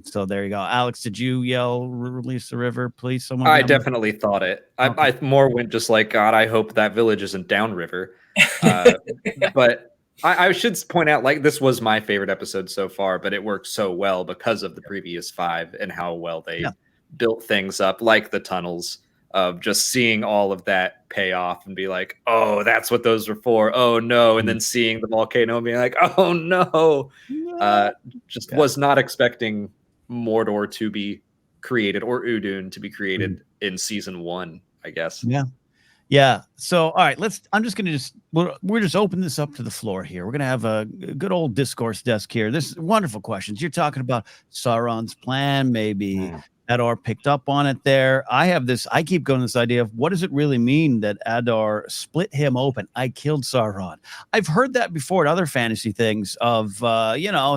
So there you go. Alex, did you yell "Release the river"? Please, someone. I definitely thought it. I more went just like, God, I hope that village isn't downriver. But I should point out, like, this was my favorite episode so far, but it worked so well because of the previous 5 and how well they built things up, like the tunnels, of just seeing all of that pay off and be like, oh, that's what those were for. Oh no. And then seeing the volcano and being like, oh no. Was not expecting Mordor to be created or Udûn to be created in season 1, I guess. Yeah. So, all right, I'm just going to we're just open this up to the floor here. We're going to have a good old discourse desk here. This is wonderful questions. You're talking about Sauron's plan, maybe Adar picked up on it there. I keep going this idea of what does it really mean that Adar split him open? I killed Sauron. I've heard that before in other fantasy things of,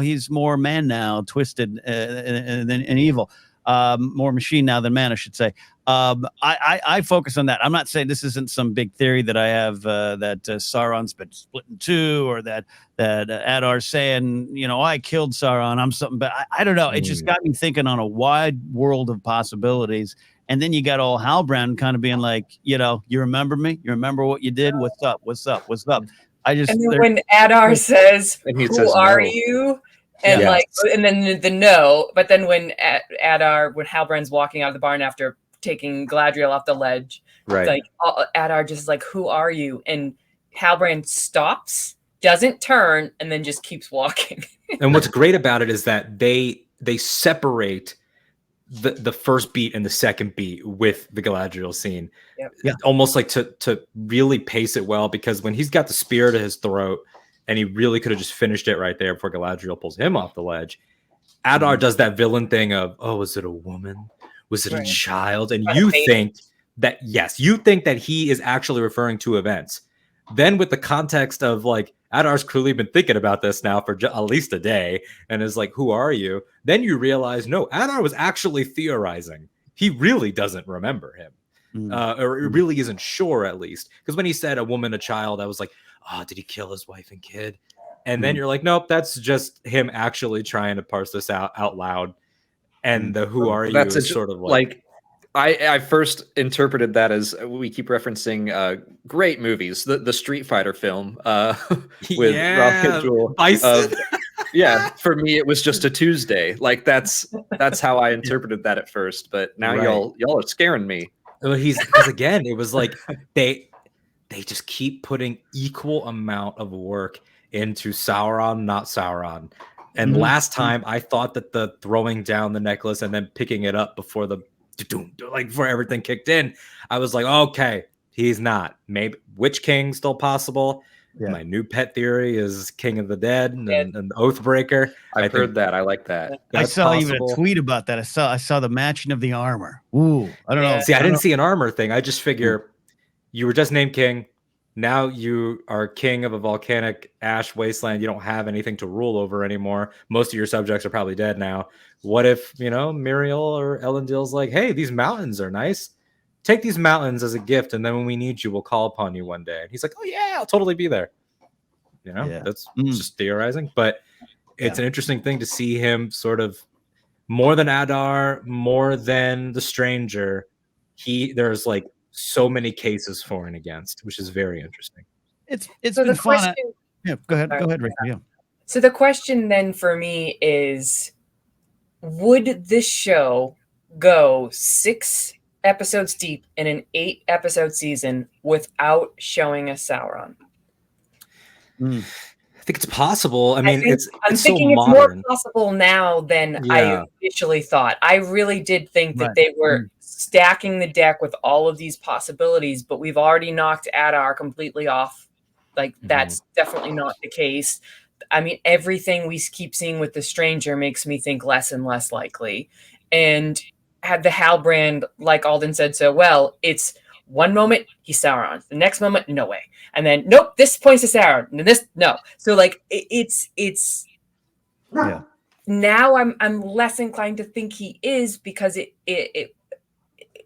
he's more man now, twisted and evil. More machine now than man, I should say. I focus on that. I'm not saying this isn't some big theory that I have that Sauron's been split in 2, or that Adar's saying, I killed Sauron. I'm something, but I don't know. It just got me thinking on a wide world of possibilities. And then you got old Halbrand kind of being like, you remember me? You remember what you did? What's up? What's up? What's up? And then when Adar says, "Who are you?" And and then the no, but then when Halbrand's walking out of the barn after taking Galadriel off the ledge, like Adar just like, "Who are you?" And Halbrand stops, doesn't turn, and then just keeps walking. And what's great about it is that they separate the first beat and the second beat with the Galadriel scene, almost like to really pace it well, because when he's got the spear to his throat. And he really could have just finished it right there before Galadriel pulls him off the ledge. Adar does that villain thing of, oh, was it a woman? Was it a child? And you think that he is actually referring to events. Then with the context of like, Adar's clearly been thinking about this now for at least a day and is like, who are you? Then you realize, no, Adar was actually theorizing. He really doesn't remember him. Or really isn't sure, at least. Because when he said a woman, a child, I was like, oh, did he kill his wife and kid? And then you're like, nope, that's just him actually trying to parse this out loud. And the who are you is sort of like I first interpreted that as, we keep referencing great movies, the Street Fighter film with Rocket Jewel. For me it was just a Tuesday. Like that's how I interpreted that at first, but now y'all are scaring me. Well, because again, it was like they just keep putting equal amount of work into Sauron, not Sauron. And last time I thought that the throwing down the necklace and then picking it up before before everything kicked in, I was like, okay, he's not. Maybe Witch King still possible. My new pet theory is King of the Dead and Oathbreaker. I've heard that. I like that. I saw possible. even a tweet about that. I saw the matching of the armor. Ooh, I don't know. See, I didn't see an armor thing. I just figure you were just named king. Now you are king of a volcanic ash wasteland. You don't have anything to rule over anymore. Most of your subjects are probably dead now. What if, Muriel or Elendil's like, hey, these mountains are nice. Take these mountains as a gift, and then when we need you, we'll call upon you one day. And he's like, oh, yeah, I'll totally be there. That's just theorizing. But it's an interesting thing to see him sort of more than Adar, more than the stranger. There's like so many cases for and against, which is very interesting. It's been fun. Yeah, go ahead, Rachel. Yeah. So the question then for me is, would this show go 6 episodes deep in an 8-episode season without showing us Sauron? I think it's possible. I'm thinking it's more possible now than I initially thought. I really did think that they were stacking the deck with all of these possibilities, but we've already knocked Adar completely off. Like, that's definitely not the case. I mean, everything we keep seeing with the stranger makes me think less and less likely. And had the Halbrand, like Alden said so well, it's one moment he's Sauron, the next moment no way, and then nope, this points to Sauron, and this no. So like it's now I'm less inclined to think he is, because it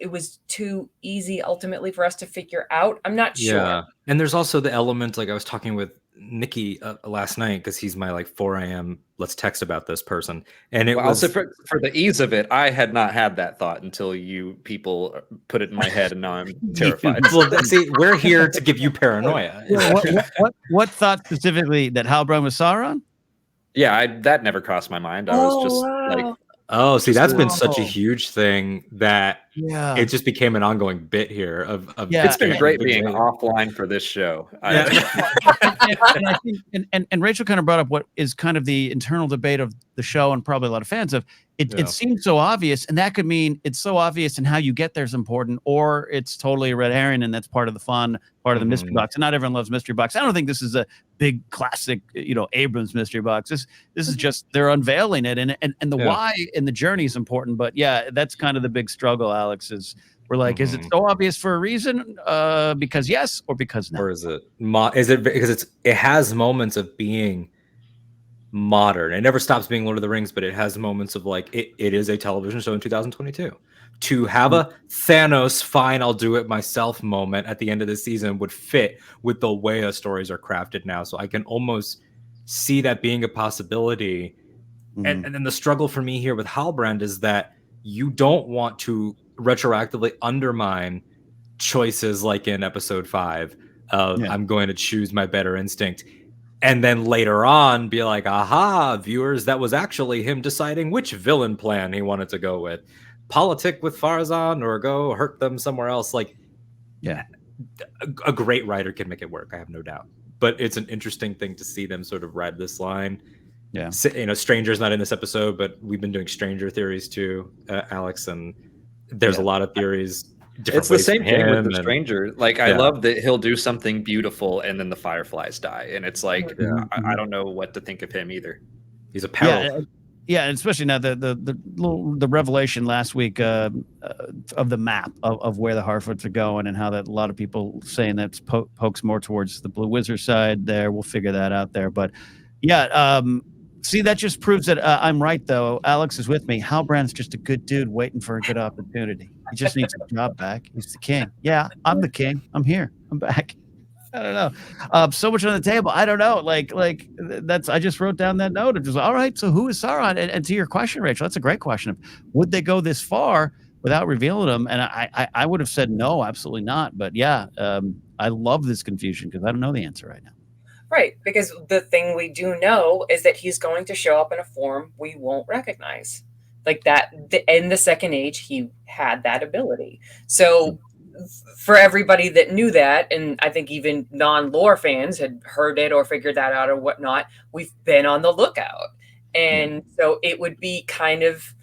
was too easy ultimately for us to figure out. I'm not sure. Yeah, and there's also the element, like I was talking with Nikki last night, because he's my 4 a.m. let's text about this person, and it was also for the ease of it. I had not had that thought until you people put it in my head, and now I'm terrified. Well, see, we're here to give you paranoia. What thought specifically that Halbrand was Sauron? Yeah, that never crossed my mind. I was just like, oh, see, that's been such a huge thing that it just became an ongoing bit here. It's been great being offline for this show. And Rachel kind of brought up what is kind of the internal debate of the show, and probably a lot of fans of it. It seems so obvious, and that could mean it's so obvious, and how you get there is important, or it's totally a red herring, and that's part of the fun, part of the mystery box. And not everyone loves mystery box. I don't think this is a big classic, Abrams mystery box. This is just they're unveiling it, and the why and the journey is important. But that's kind of the big struggle, Alex. Is we're like, is it so obvious for a reason? Because yes, or because no? Or is it because it has moments of being modern. It never stops being Lord of the Rings, but it has moments of like it is a television show in 2022. To have a Thanos, fine, I'll do it myself moment at the end of the season would fit with the way the stories are crafted now. So I can almost see that being a possibility. And then the struggle for me here with Halbrand is that you don't want to retroactively undermine choices like in episode 5 of I'm going to choose my better instinct, and then later on be like, aha, viewers, that was actually him deciding which villain plan he wanted to go with. Politic with Farazan or go hurt them somewhere else. Like, a great writer can make it work, I have no doubt. But it's an interesting thing to see them sort of ride this line. Yeah, Stranger's not in this episode, but we've been doing Stranger theories too, Alex, and there's a lot of theories. It's the same thing with the Stranger. Like, I love that he'll do something beautiful and then the fireflies die, and it's like I don't know what to think of him either. He's a peril. Yeah, and especially now the revelation last week of the map of where the Harfoots are going, and how that a lot of people saying that pokes more towards the Blue Wizard side. There, we'll figure that out there. But see, that just proves that I'm right, though. Alex is with me. Halbrand's just a good dude waiting for a good opportunity. He just needs a job back. He's the king. Yeah, I'm the king. I'm here. I'm back. I don't know. So much on the table. I don't know. Like that's. I just wrote down that note. It was all right. So who is Sauron? And to your question, Rachel, that's a great question. Would they go this far without revealing them? And I would have said no, absolutely not. But I love this confusion because I don't know the answer right now. Right, because the thing we do know is that he's going to show up in a form we won't recognize. Like that, in the Second Age, he had that ability. So for everybody that knew that, and I think even non-lore fans had heard it or figured that out or whatnot, we've been on the lookout. And so it would be kind of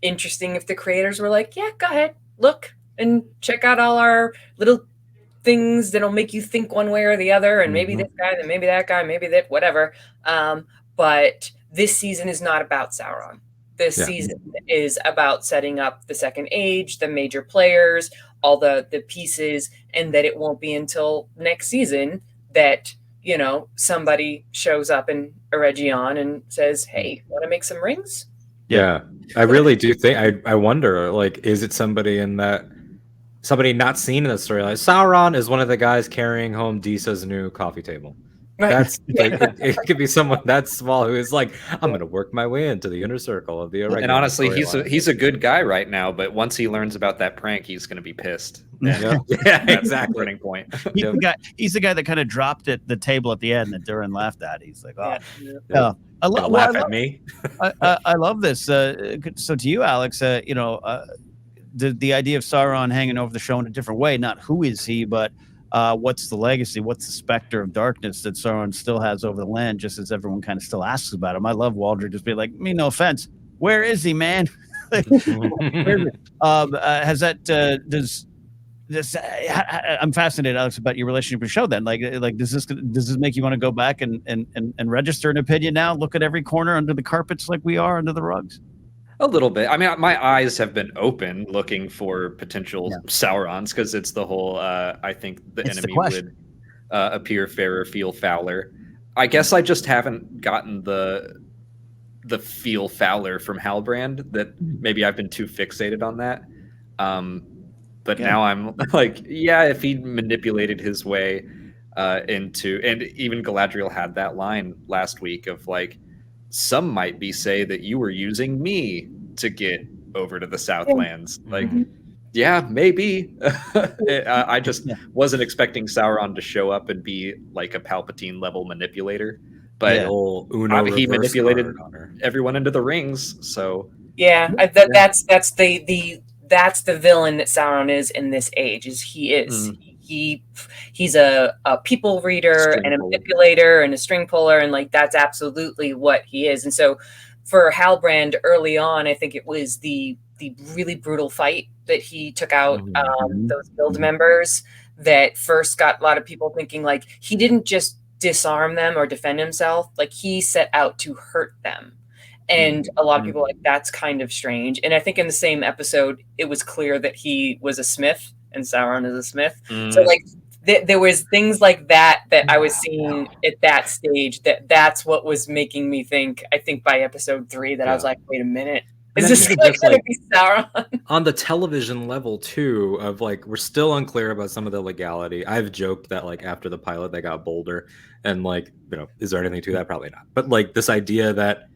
interesting if the creators were like, yeah, go ahead, look and check out all our little things that'll make you think one way or the other, and maybe this guy, then maybe that guy, maybe that, whatever. But this season is not about Sauron. This season is about setting up the Second Age, the major players, all the pieces, and that it won't be until next season that, you know, somebody shows up in Eregion and says, hey, want to make some rings? Yeah, I really do think, I wonder, like, is it somebody in that, somebody not seen in the storyline? Sauron is one of the guys carrying home Disa's new coffee table. Right. That's like, it could be someone that small who is like, I'm going to work my way into the inner circle of the Eregion. And honestly, storyline. he's a good guy right now, but once he learns about that prank, he's going to be pissed. Yeah, exactly. Turning point. He's the guy that kind of dropped the table at the end that Durin laughed at. He's like, oh, Yeah. I laugh at me. I love this. So to you, Alex, you know, the idea of Sauron hanging over the show in a different way, not who is he, but what's the legacy? What's the specter of darkness that Sauron still has over the land, just as everyone kind of still asks about him? I love Waldry just be like, me, no offense. Where is he, man? Has that, does this, I'm fascinated, Alex, about your relationship with the show then. Like does this make you want to go back and register an opinion now? Look at every corner under the carpets like we are under the rugs? A little bit. I mean, my eyes have been open looking for potential Saurons, because it's the whole, I think the enemy would appear fairer, feel fouler. I guess I just haven't gotten the feel fouler from Halbrand, that maybe I've been too fixated on that. But now I'm like, yeah, if he manipulated his way into, and even Galadriel had that line last week of like, some might say that you were using me to get over to the Southlands. Like, yeah, maybe. I just wasn't expecting Sauron to show up and be like a Palpatine level manipulator. But he manipulated everyone into the rings. So that's the villain that Sauron is in this age. He's a people reader and a manipulator and a string puller, and like that's absolutely what he is. And so for Halbrand early on, I think it was the really brutal fight that he took out those guild members that first got a lot of people thinking like he didn't just disarm them or defend himself, like he set out to hurt them. And a lot of people like, that's kind of strange. And I think in the same episode, it was clear that he was a smith and Sauron is a smith. So like there was things like that I was seeing at that stage, that's what was making me think, I think by episode 3 that I was like, wait a minute. Is this going to be Sauron? On the television level too, of like, we're still unclear about some of the legality. I've joked that like after the pilot, they got bolder, and like, you know, is there anything to that? Probably not. But like this idea that,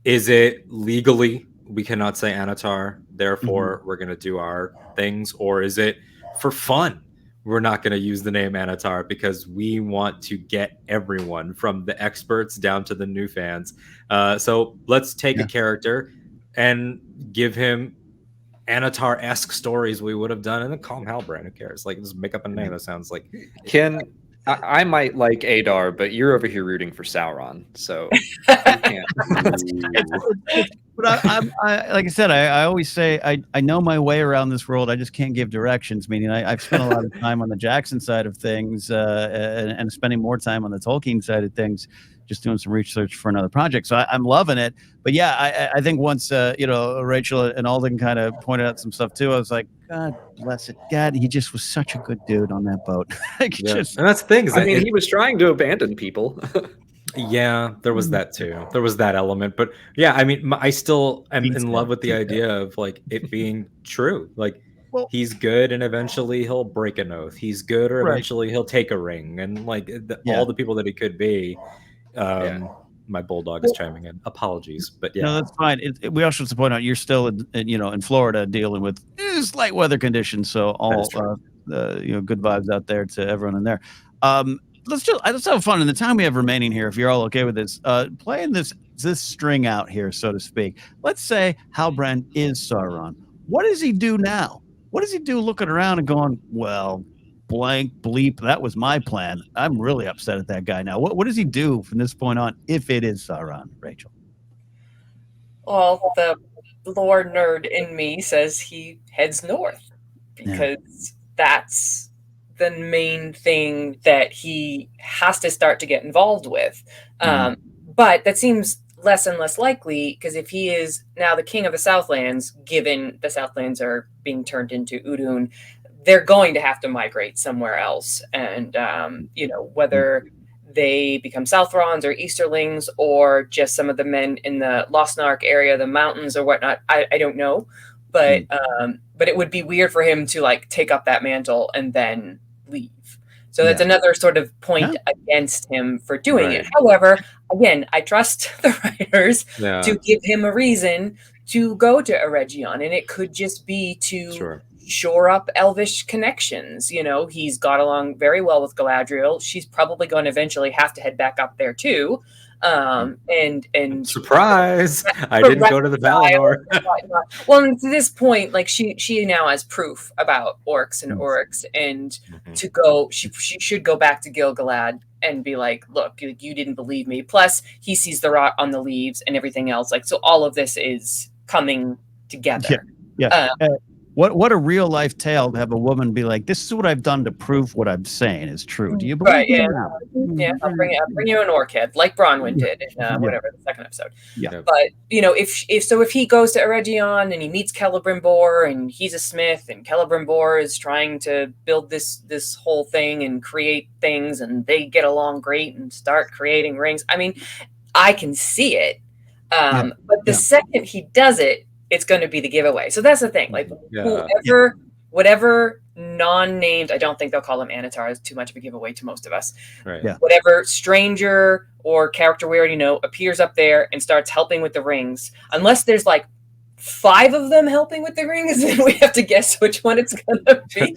is it legally we cannot say Anatar, therefore we're going to do our things, or is it for fun? We're not going to use the name Anatar because we want to get everyone from the experts down to the new fans. So let's take a character and give him Anatar-esque stories we would have done, and then call him Halbrand. Who cares? Like, just make up a name that sounds like. Ken, I might like Adar, but you're over here rooting for Sauron, so you can't. But I like I said, I always say I know my way around this world. I just can't give directions. Meaning I've spent a lot of time on the Jackson side of things, and spending more time on the Tolkien side of things, just doing some research for another project. So I'm loving it. But yeah, I think once you know, Rachel and Alden kind of pointed out some stuff too, I was like, God bless it. God, he just was such a good dude on that boat. And that's things. I mean, he was trying to abandon people. Yeah, there was that too. There was that element. But yeah, I mean, I still am in love with the idea of like it being true. Like, he's good and eventually he'll break an oath. He's good or eventually he'll take a ring. And like all the people that he could be. My bulldog is chiming in. Apologies, but yeah, no, that's fine. We also have to point out you're still in Florida dealing with slight weather conditions, so all good vibes out there to everyone in there. Let's have fun in the time we have remaining here. If you're all okay with this, playing this string out here, so to speak. Let's say Halbrand is Sauron. What does he do now? What does he do looking around and going, well, blank bleep, that was my plan. I'm really upset at that guy now. What does he do from this point on if it is Sauron, Rachel? Well, the lore nerd in me says he heads north because that's the main thing that he has to start to get involved with. But that seems less and less likely, because if he is now the king of the Southlands, given the Southlands are being turned into Udûn, they're going to have to migrate somewhere else. And, whether they become Southrons or Easterlings or just some of the men in the Lostnark area, the mountains or whatnot, I don't know. But it would be weird for him to like take up that mantle and then leave. So that's another sort of point against him for doing it. However, again, I trust the writers to give him a reason to go to Eregion, and it could just be to shore up Elvish connections. He's got along very well with Galadriel. She's probably going to eventually have to head back up there too. And surprise, I didn't go to the Valinor. Well, to this point, like she now has proof about orcs and oryx, and to go, she should go back to Gil-galad and be like, look, you didn't believe me. Plus, he sees the rot on the leaves and everything else. Like, so all of this is coming together. What a real life tale to have a woman be like, this is what I've done to prove what I'm saying is true. Do you believe me? I'll bring you an orc head, like Bronwyn did in whatever the second episode. But if he goes to Eregion and he meets Celebrimbor and he's a smith and Celebrimbor is trying to build this whole thing and create things, and they get along great and start creating rings. I mean, I can see it. But the second he does it, it's going to be the giveaway. So that's the thing. Like whatever non-named, I don't think they'll call him Anatar. It's too much of a giveaway to most of us. Whatever stranger or character we already know appears up there and starts helping with the rings, unless there's like 5 of them helping with the rings, and we have to guess which one it's going to be.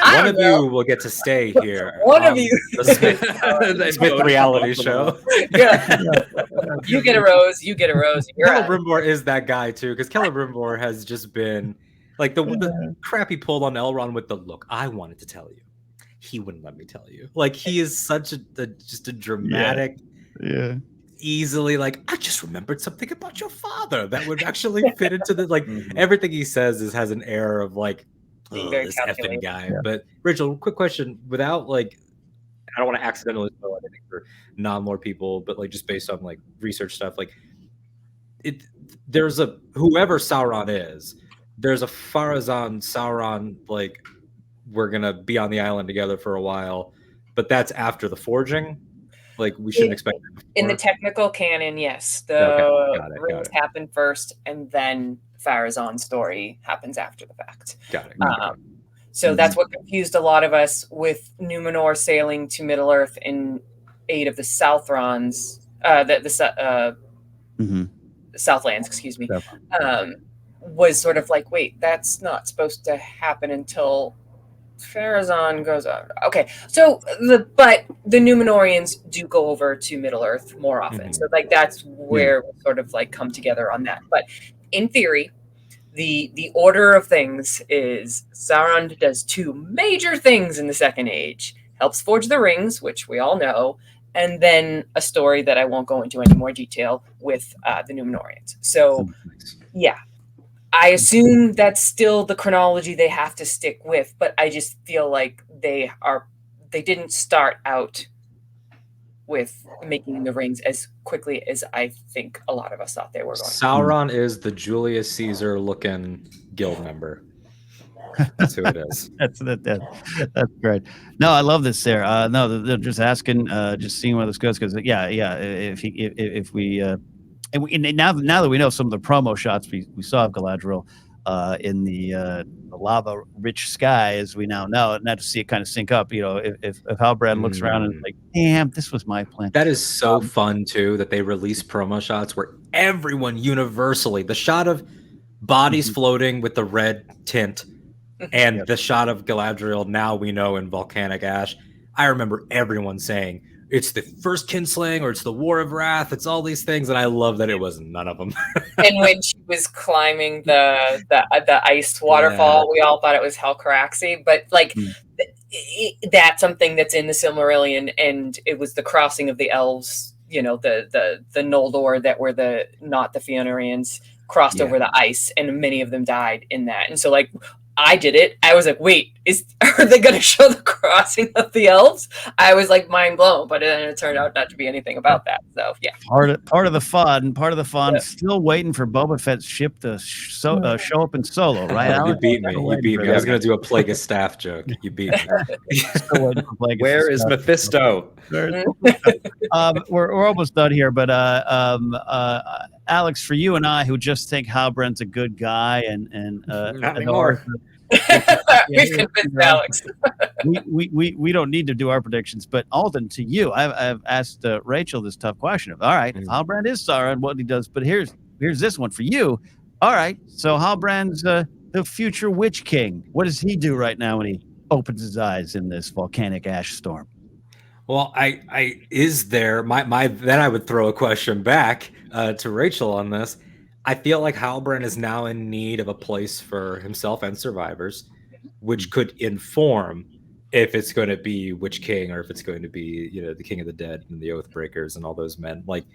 One of you will get to stay here. One of you. The Smith reality show. You get a rose. You get a rose. Celebrimbor is that guy too, because Celebrimbor has just been like the crap he pulled on Elrond with the look. I wanted to tell you, he wouldn't let me tell you. Like, he is such just a dramatic. Easily, like, I just remembered something about your father that would actually fit into the everything he says has an air of like this effing guy. But Rachel, quick question, without like, I don't want to accidentally spoil anything for non-lore people, but like just based on like research stuff, like there's a whoever Sauron is, there's a Pharazôn Sauron, like, we're gonna be on the island together for a while, but that's after the forging. Like, we shouldn't expect it in the technical canon. Yes, the rings happen first, and then Pharazôn's story happens after the fact. Got it. So that's what confused a lot of us with Númenor sailing to Middle Earth in aid of the Southrons, the Southlands. Excuse me. Was sort of like, wait, that's not supposed to happen until Pharazôn goes on. Okay, so the Númenorians do go over to Middle Earth more often. So like that's where we sort of like come together on that. But in theory, the order of things is Sauron does 2 major things in the Second Age: helps forge the rings, which we all know, and then a story that I won't go into any more detail with the Númenorians. So I assume that's still the chronology they have to stick with, but I just feel like they didn't start out with making the rings as quickly as I think a lot of us thought they were going. Sauron is the Julius Caesar looking guild member. That's who it is. That's great. No, I love this, Sarah. No, they're just asking, just seeing where this goes, because if we. And now that we know some of the promo shots we saw of Galadriel in the lava-rich sky, as we now know, and now to see it kind of sync up, if Halbrand looks around and like, damn, this was my plan. That is so fun too, that they release promo shots where everyone universally, the shot of bodies floating with the red tint and the shot of Galadriel, now we know in volcanic ash. I remember everyone saying, it's the first kinslaying, or it's the War of Wrath. It's all these things, and I love that it was none of them. And when she was climbing the ice waterfall, we all thought it was Helcaraxy, but like that's something that's in the Silmarillion, and it was the crossing of the elves. The Noldor that were not the Fëanorians crossed over the ice, and many of them died in that. And so, like, I did it. I was like, wait, are they going to show the crossing of the elves? I was like mind blown, but then it turned out not to be anything about that. So yeah, part of the fun. Yeah. Still waiting for Boba Fett's ship to show up in Solo, right? You Alex? beat me. Still You waiting beat for me. I was that. going to do a Plague of Staff joke. You beat me. Still waiting for Plagueis' Where is stuff. Mephisto? We're almost done here, but Alex, for you and I who just think Halbrand's a good guy and Not anymore. we've convinced Alex. we don't need to do our predictions, but Alden, to you, I've asked Rachel this tough question of, all right, if Halbrand is Sauron, what he does, but here's this one for you. All right, so Halbrand's the future Witch King. What does he do right now when he opens his eyes in this volcanic ash storm? Well, is there my then I would throw a question back to Rachel on this. I feel like Halbrand is now in need of a place for himself and survivors, which could inform if it's going to be Witch King or if it's going to be, the King of the Dead and the Oathbreakers and all those men. Like,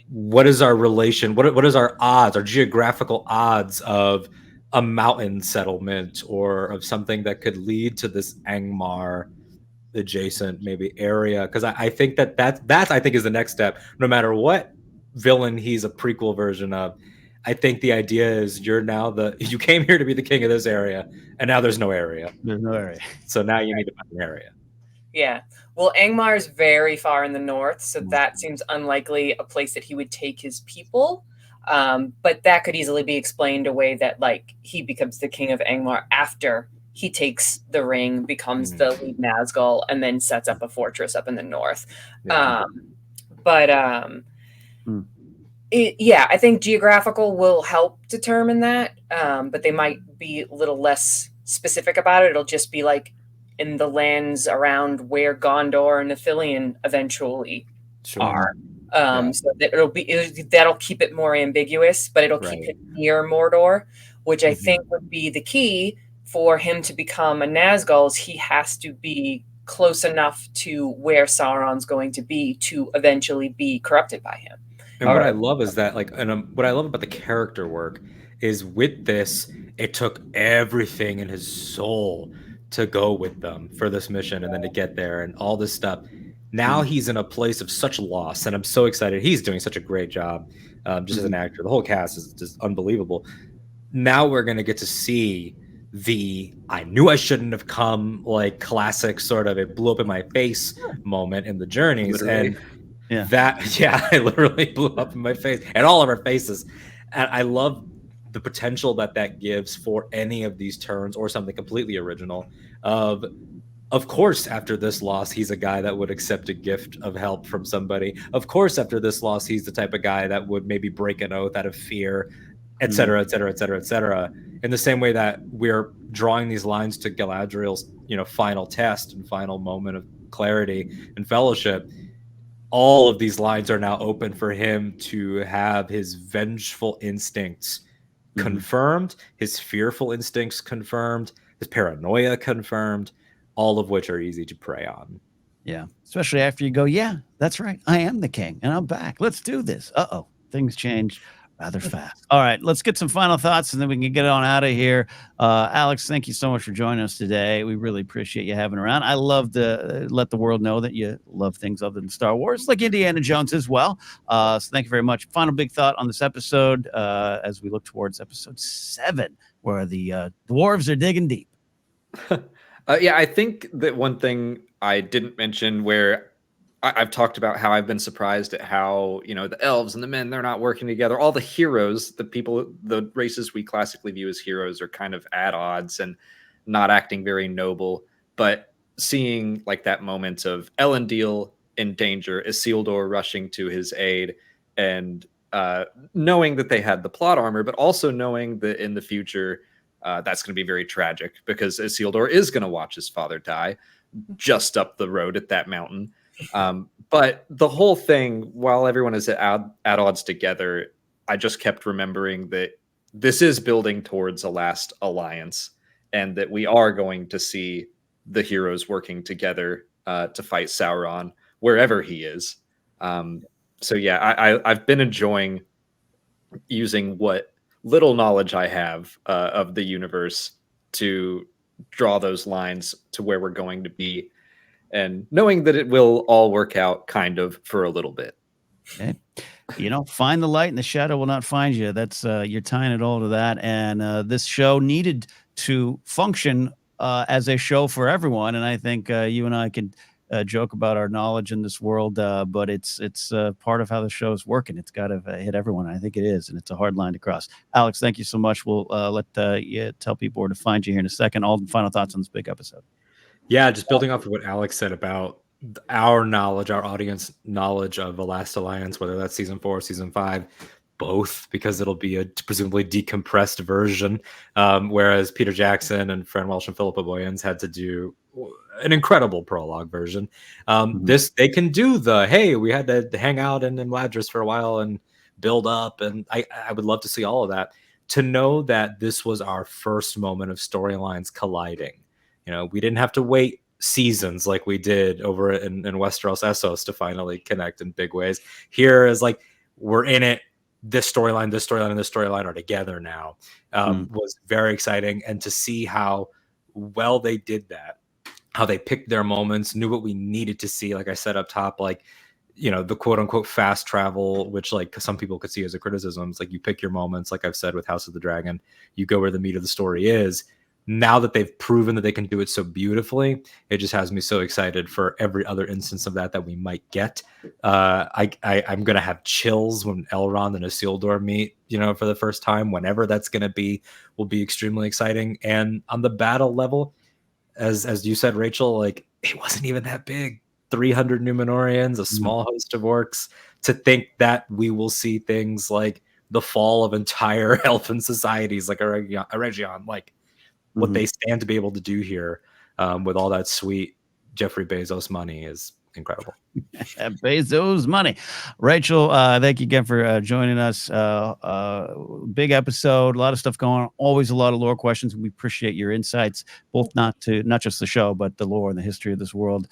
what is our relation? What is our odds, our geographical odds of a mountain settlement or of something that could lead to this Angmar adjacent maybe area? Because I think that I think is the next step. No matter what villain he's a prequel version of, I think the idea is you came here to be the king of this area, and now there's no area. There's no area. So now you need to find an area. Yeah. Well, Angmar is very far in the north, so that seems unlikely a place that he would take his people. But that could easily be explained away that like he becomes the king of Angmar after he takes the ring, becomes the lead Nazgul, and then sets up a fortress up in the north. Yeah. I think geographical will help determine that, but they might be a little less specific about it. It'll just be like in the lands around where Gondor and Ithilien eventually are. So that that'll keep it more ambiguous, but it'll keep it near Mordor, which I think would be the key for him to become a Nazgul. Is he has to be close enough to where Sauron's going to be to eventually be corrupted by him. And what I love is that, what I love about the character work is with this, it took everything in his soul to go with them for this mission and then to get there and all this stuff. Now he's in a place of such loss, and I'm so excited. He's doing such a great job, just as an actor. The whole cast is just unbelievable. Now we're going to get to see the I knew I shouldn't have come, like, classic sort of it blew up in my face moment in the journeys. Literally. And it literally blew up in my face and all of our faces. And I love the potential that gives for any of these turns or something completely original. Of course, after this loss, he's a guy that would accept a gift of help from somebody. Of course, after this loss, he's the type of guy that would maybe break an oath out of fear, et cetera, et cetera, et cetera, et cetera. In the same way that we're drawing these lines to Galadriel's, final test and final moment of clarity and fellowship, all of these lines are now open for him to have his vengeful instincts confirmed, his fearful instincts confirmed, his paranoia confirmed, all of which are easy to prey on. Yeah, especially after you go, yeah, that's right, I am the king, and I'm back. Let's do this. Things change rather fast. All right, let's get some final thoughts, and then we can get on out of here. Alex, thank you so much for joining us today. We really appreciate you having around. I love to let the world know that you love things other than Star Wars, like Indiana Jones as well. So thank you very much. Final big thought on this episode as we look towards episode 7, where the dwarves are digging deep. I think that one thing I didn't mention, where I've talked about how I've been surprised at how, the elves and the men, they're not working together. All the heroes, the races we classically view as heroes, are kind of at odds and not acting very noble. But seeing like that moment of Elendil in danger, Isildur rushing to his aid, and knowing that they had the plot armor, but also knowing that in the future, that's going to be very tragic, because Isildur is going to watch his father die just up the road at that mountain. But the whole thing, while everyone is at odds together, I just kept remembering that this is building towards a last alliance, and that we are going to see the heroes working together to fight Sauron wherever he is. I've been enjoying using what little knowledge I have of the universe to draw those lines to where we're going to be, and knowing that it will all work out kind of for a little bit. Okay. Find the light and the shadow will not find you. That's you're tying it all to that. And this show needed to function as a show for everyone. And I think you and I can joke about our knowledge in this world, but it's part of how the show is working. It's got to hit everyone. I think it is, and it's a hard line to cross. Alex, thank you so much. We'll let you tell people where to find you here in a second. Alden, final thoughts on this big episode. Yeah, just building off of what Alex said about our knowledge, our audience knowledge of The Last Alliance, whether that's season 4 or season 5, both, because it'll be a presumably decompressed version. Whereas Peter Jackson and Fran Welsh and Philippa Boyens had to do an incredible prologue version. This, they can do hey, we had to hang out in Ladris for a while and build up. And I would love to see all of that. To know that this was our first moment of storylines colliding. We didn't have to wait seasons like we did over in Westeros Essos to finally connect in big ways. Here is like, we're in it. This storyline, and this storyline are together now. Was very exciting. And to see how well they did that, how they picked their moments, knew what we needed to see. Like I said up top, like, the quote unquote fast travel, which like some people could see as a criticism. It's like you pick your moments, like I've said with House of the Dragon, you go where the meat of the story is. Now that they've proven that they can do it so beautifully, it just has me so excited for every other instance of that we might get. I'm going to have chills when Elrond and Isildur meet, for the first time. Whenever that's going to be, will be extremely exciting. And on the battle level, as you said, Rachel, like, it wasn't even that big. 300 Númenóreans, a small host of orcs. To think that we will see things like the fall of entire elfin societies, like Eregion, like, what they stand to be able to do here with all that sweet Jeffrey Bezos money is incredible. Bezos money. Rachel, thank you again for joining us. Big episode, a lot of stuff going on, always a lot of lore questions. We appreciate your insights, both not just the show, but the lore and the history of this world.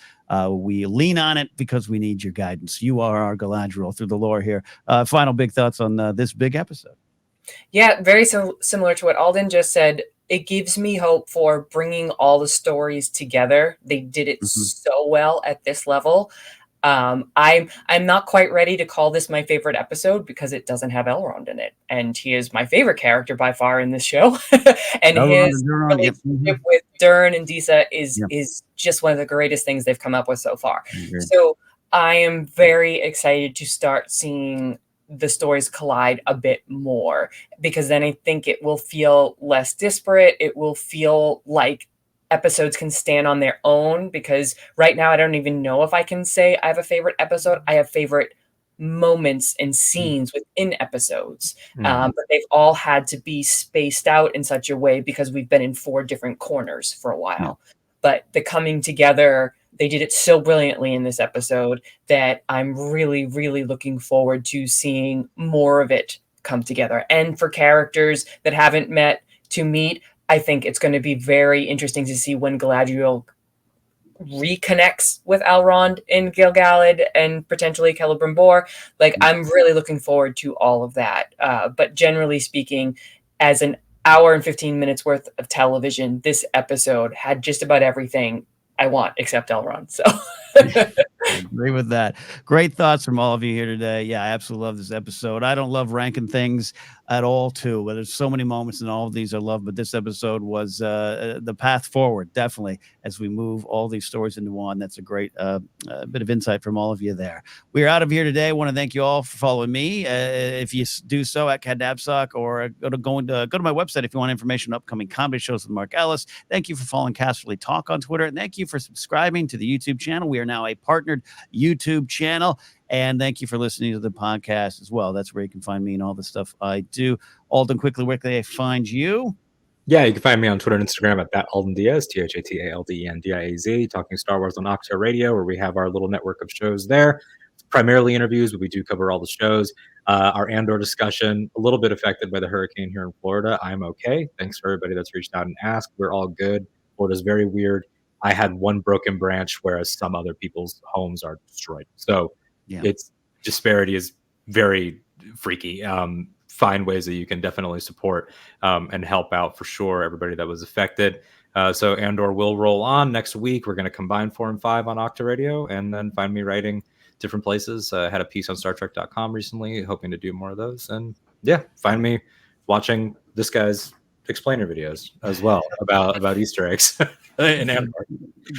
We lean on it because we need your guidance. You are our Galadriel through the lore here. Final big thoughts on this big episode. Yeah, very similar to what Alden just said. It gives me hope for bringing all the stories together. They did it so well at this level. I'm not quite ready to call this my favorite episode because it doesn't have Elrond in it, and he is my favorite character by far in this show. And his relationship with Dern and Disa is just one of the greatest things they've come up with so far. So I am very excited to start seeing the stories collide a bit more, because then I think it will feel less disparate. It will feel like episodes can stand on their own, because right now I don't even know if I can say I have a favorite episode. I have favorite moments and scenes within episodes, but they've all had to be spaced out in such a way because we've been in 4 different corners for a while. But the coming together, they did it so brilliantly in this episode that I'm really, really looking forward to seeing more of it come together. And for characters that haven't met to meet, I think it's going to be very interesting to see when Galadriel reconnects with Elrond in Gil-galad and potentially Celebrimbor. Like, I'm really looking forward to all of that. But generally speaking, as an hour and 15 minutes worth of television, this episode had just about everything I want except Elrond. So I agree with that. Great thoughts from all of you here today. Yeah, I absolutely love this episode. I don't love ranking things at all, too. But there's so many moments in all of these I love, but this episode was the path forward, definitely, as we move all these stories into one. That's a great bit of insight from all of you there. We're out of here today. I want to thank you all for following me. If you do so at Ken Napzok, or go to my website if you want information on upcoming comedy shows with Mark Ellis. Thank you for following Casterly Talk on Twitter, and thank you for subscribing to the YouTube channel. We are now a partnered YouTube channel. And thank you for listening to the podcast as well. That's where you can find me and all the stuff I do. Alden, quickly, where can I find you? Yeah, you can find me on Twitter and Instagram at that Alden Diaz, THATALDENDIAZ, talking Star Wars on Octo Radio, where we have our little network of shows there. It's primarily interviews, but we do cover all the shows. Our Andor discussion, a little bit affected by the hurricane here in Florida. I'm okay. Thanks for everybody that's reached out and asked. We're all good. Florida's very weird. I had one broken branch, whereas some other people's homes are destroyed. So its disparity is very freaky. find ways that you can definitely support and help out for sure everybody that was affected. So Andor will roll on next week. We're going to combine 4 and 5 on Octa Radio, and then find me writing different places. Had a piece on StarTrek.com recently, hoping to do more of those. And yeah, find me watching this guy's explainer videos as well about Easter eggs in Andor.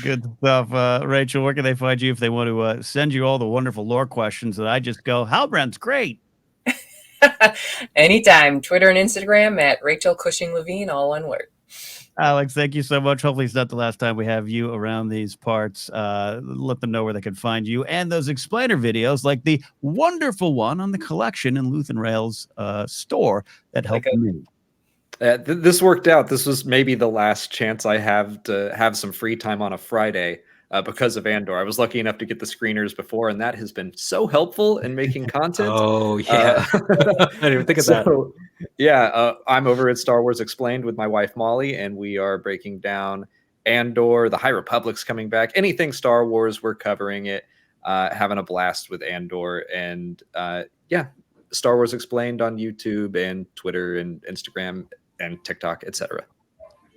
Good stuff. Rachel, where can they find you if they want to send you all the wonderful lore questions that I just go, Halbrand's great? Anytime. Twitter and Instagram at Rachel Cushing Levine, all one word. Alex, thank you so much. Hopefully it's not the last time we have you around these parts. Let them know where they can find you and those explainer videos, like the wonderful one on the collection in Luthen Rail's store that helped me. This worked out. This was maybe the last chance I have to have some free time on a Friday because of Andor. I was lucky enough to get the screeners before, and that has been so helpful in making content. Oh, yeah. I didn't even think of that. Yeah, I'm over at Star Wars Explained with my wife, Molly, and we are breaking down Andor, the High Republic's coming back. Anything Star Wars, we're covering it, having a blast with Andor. And yeah, Star Wars Explained on YouTube and Twitter and Instagram and TikTok, etc.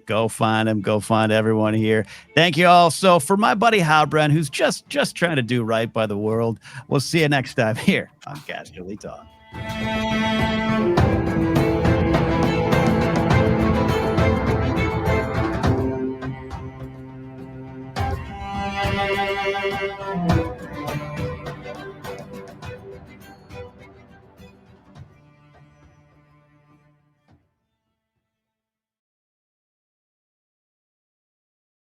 Go find him. Go find everyone here. Thank you all. So for my buddy Halbrand, who's just trying to do right by the world, we'll see you next time here on Casterly Talk.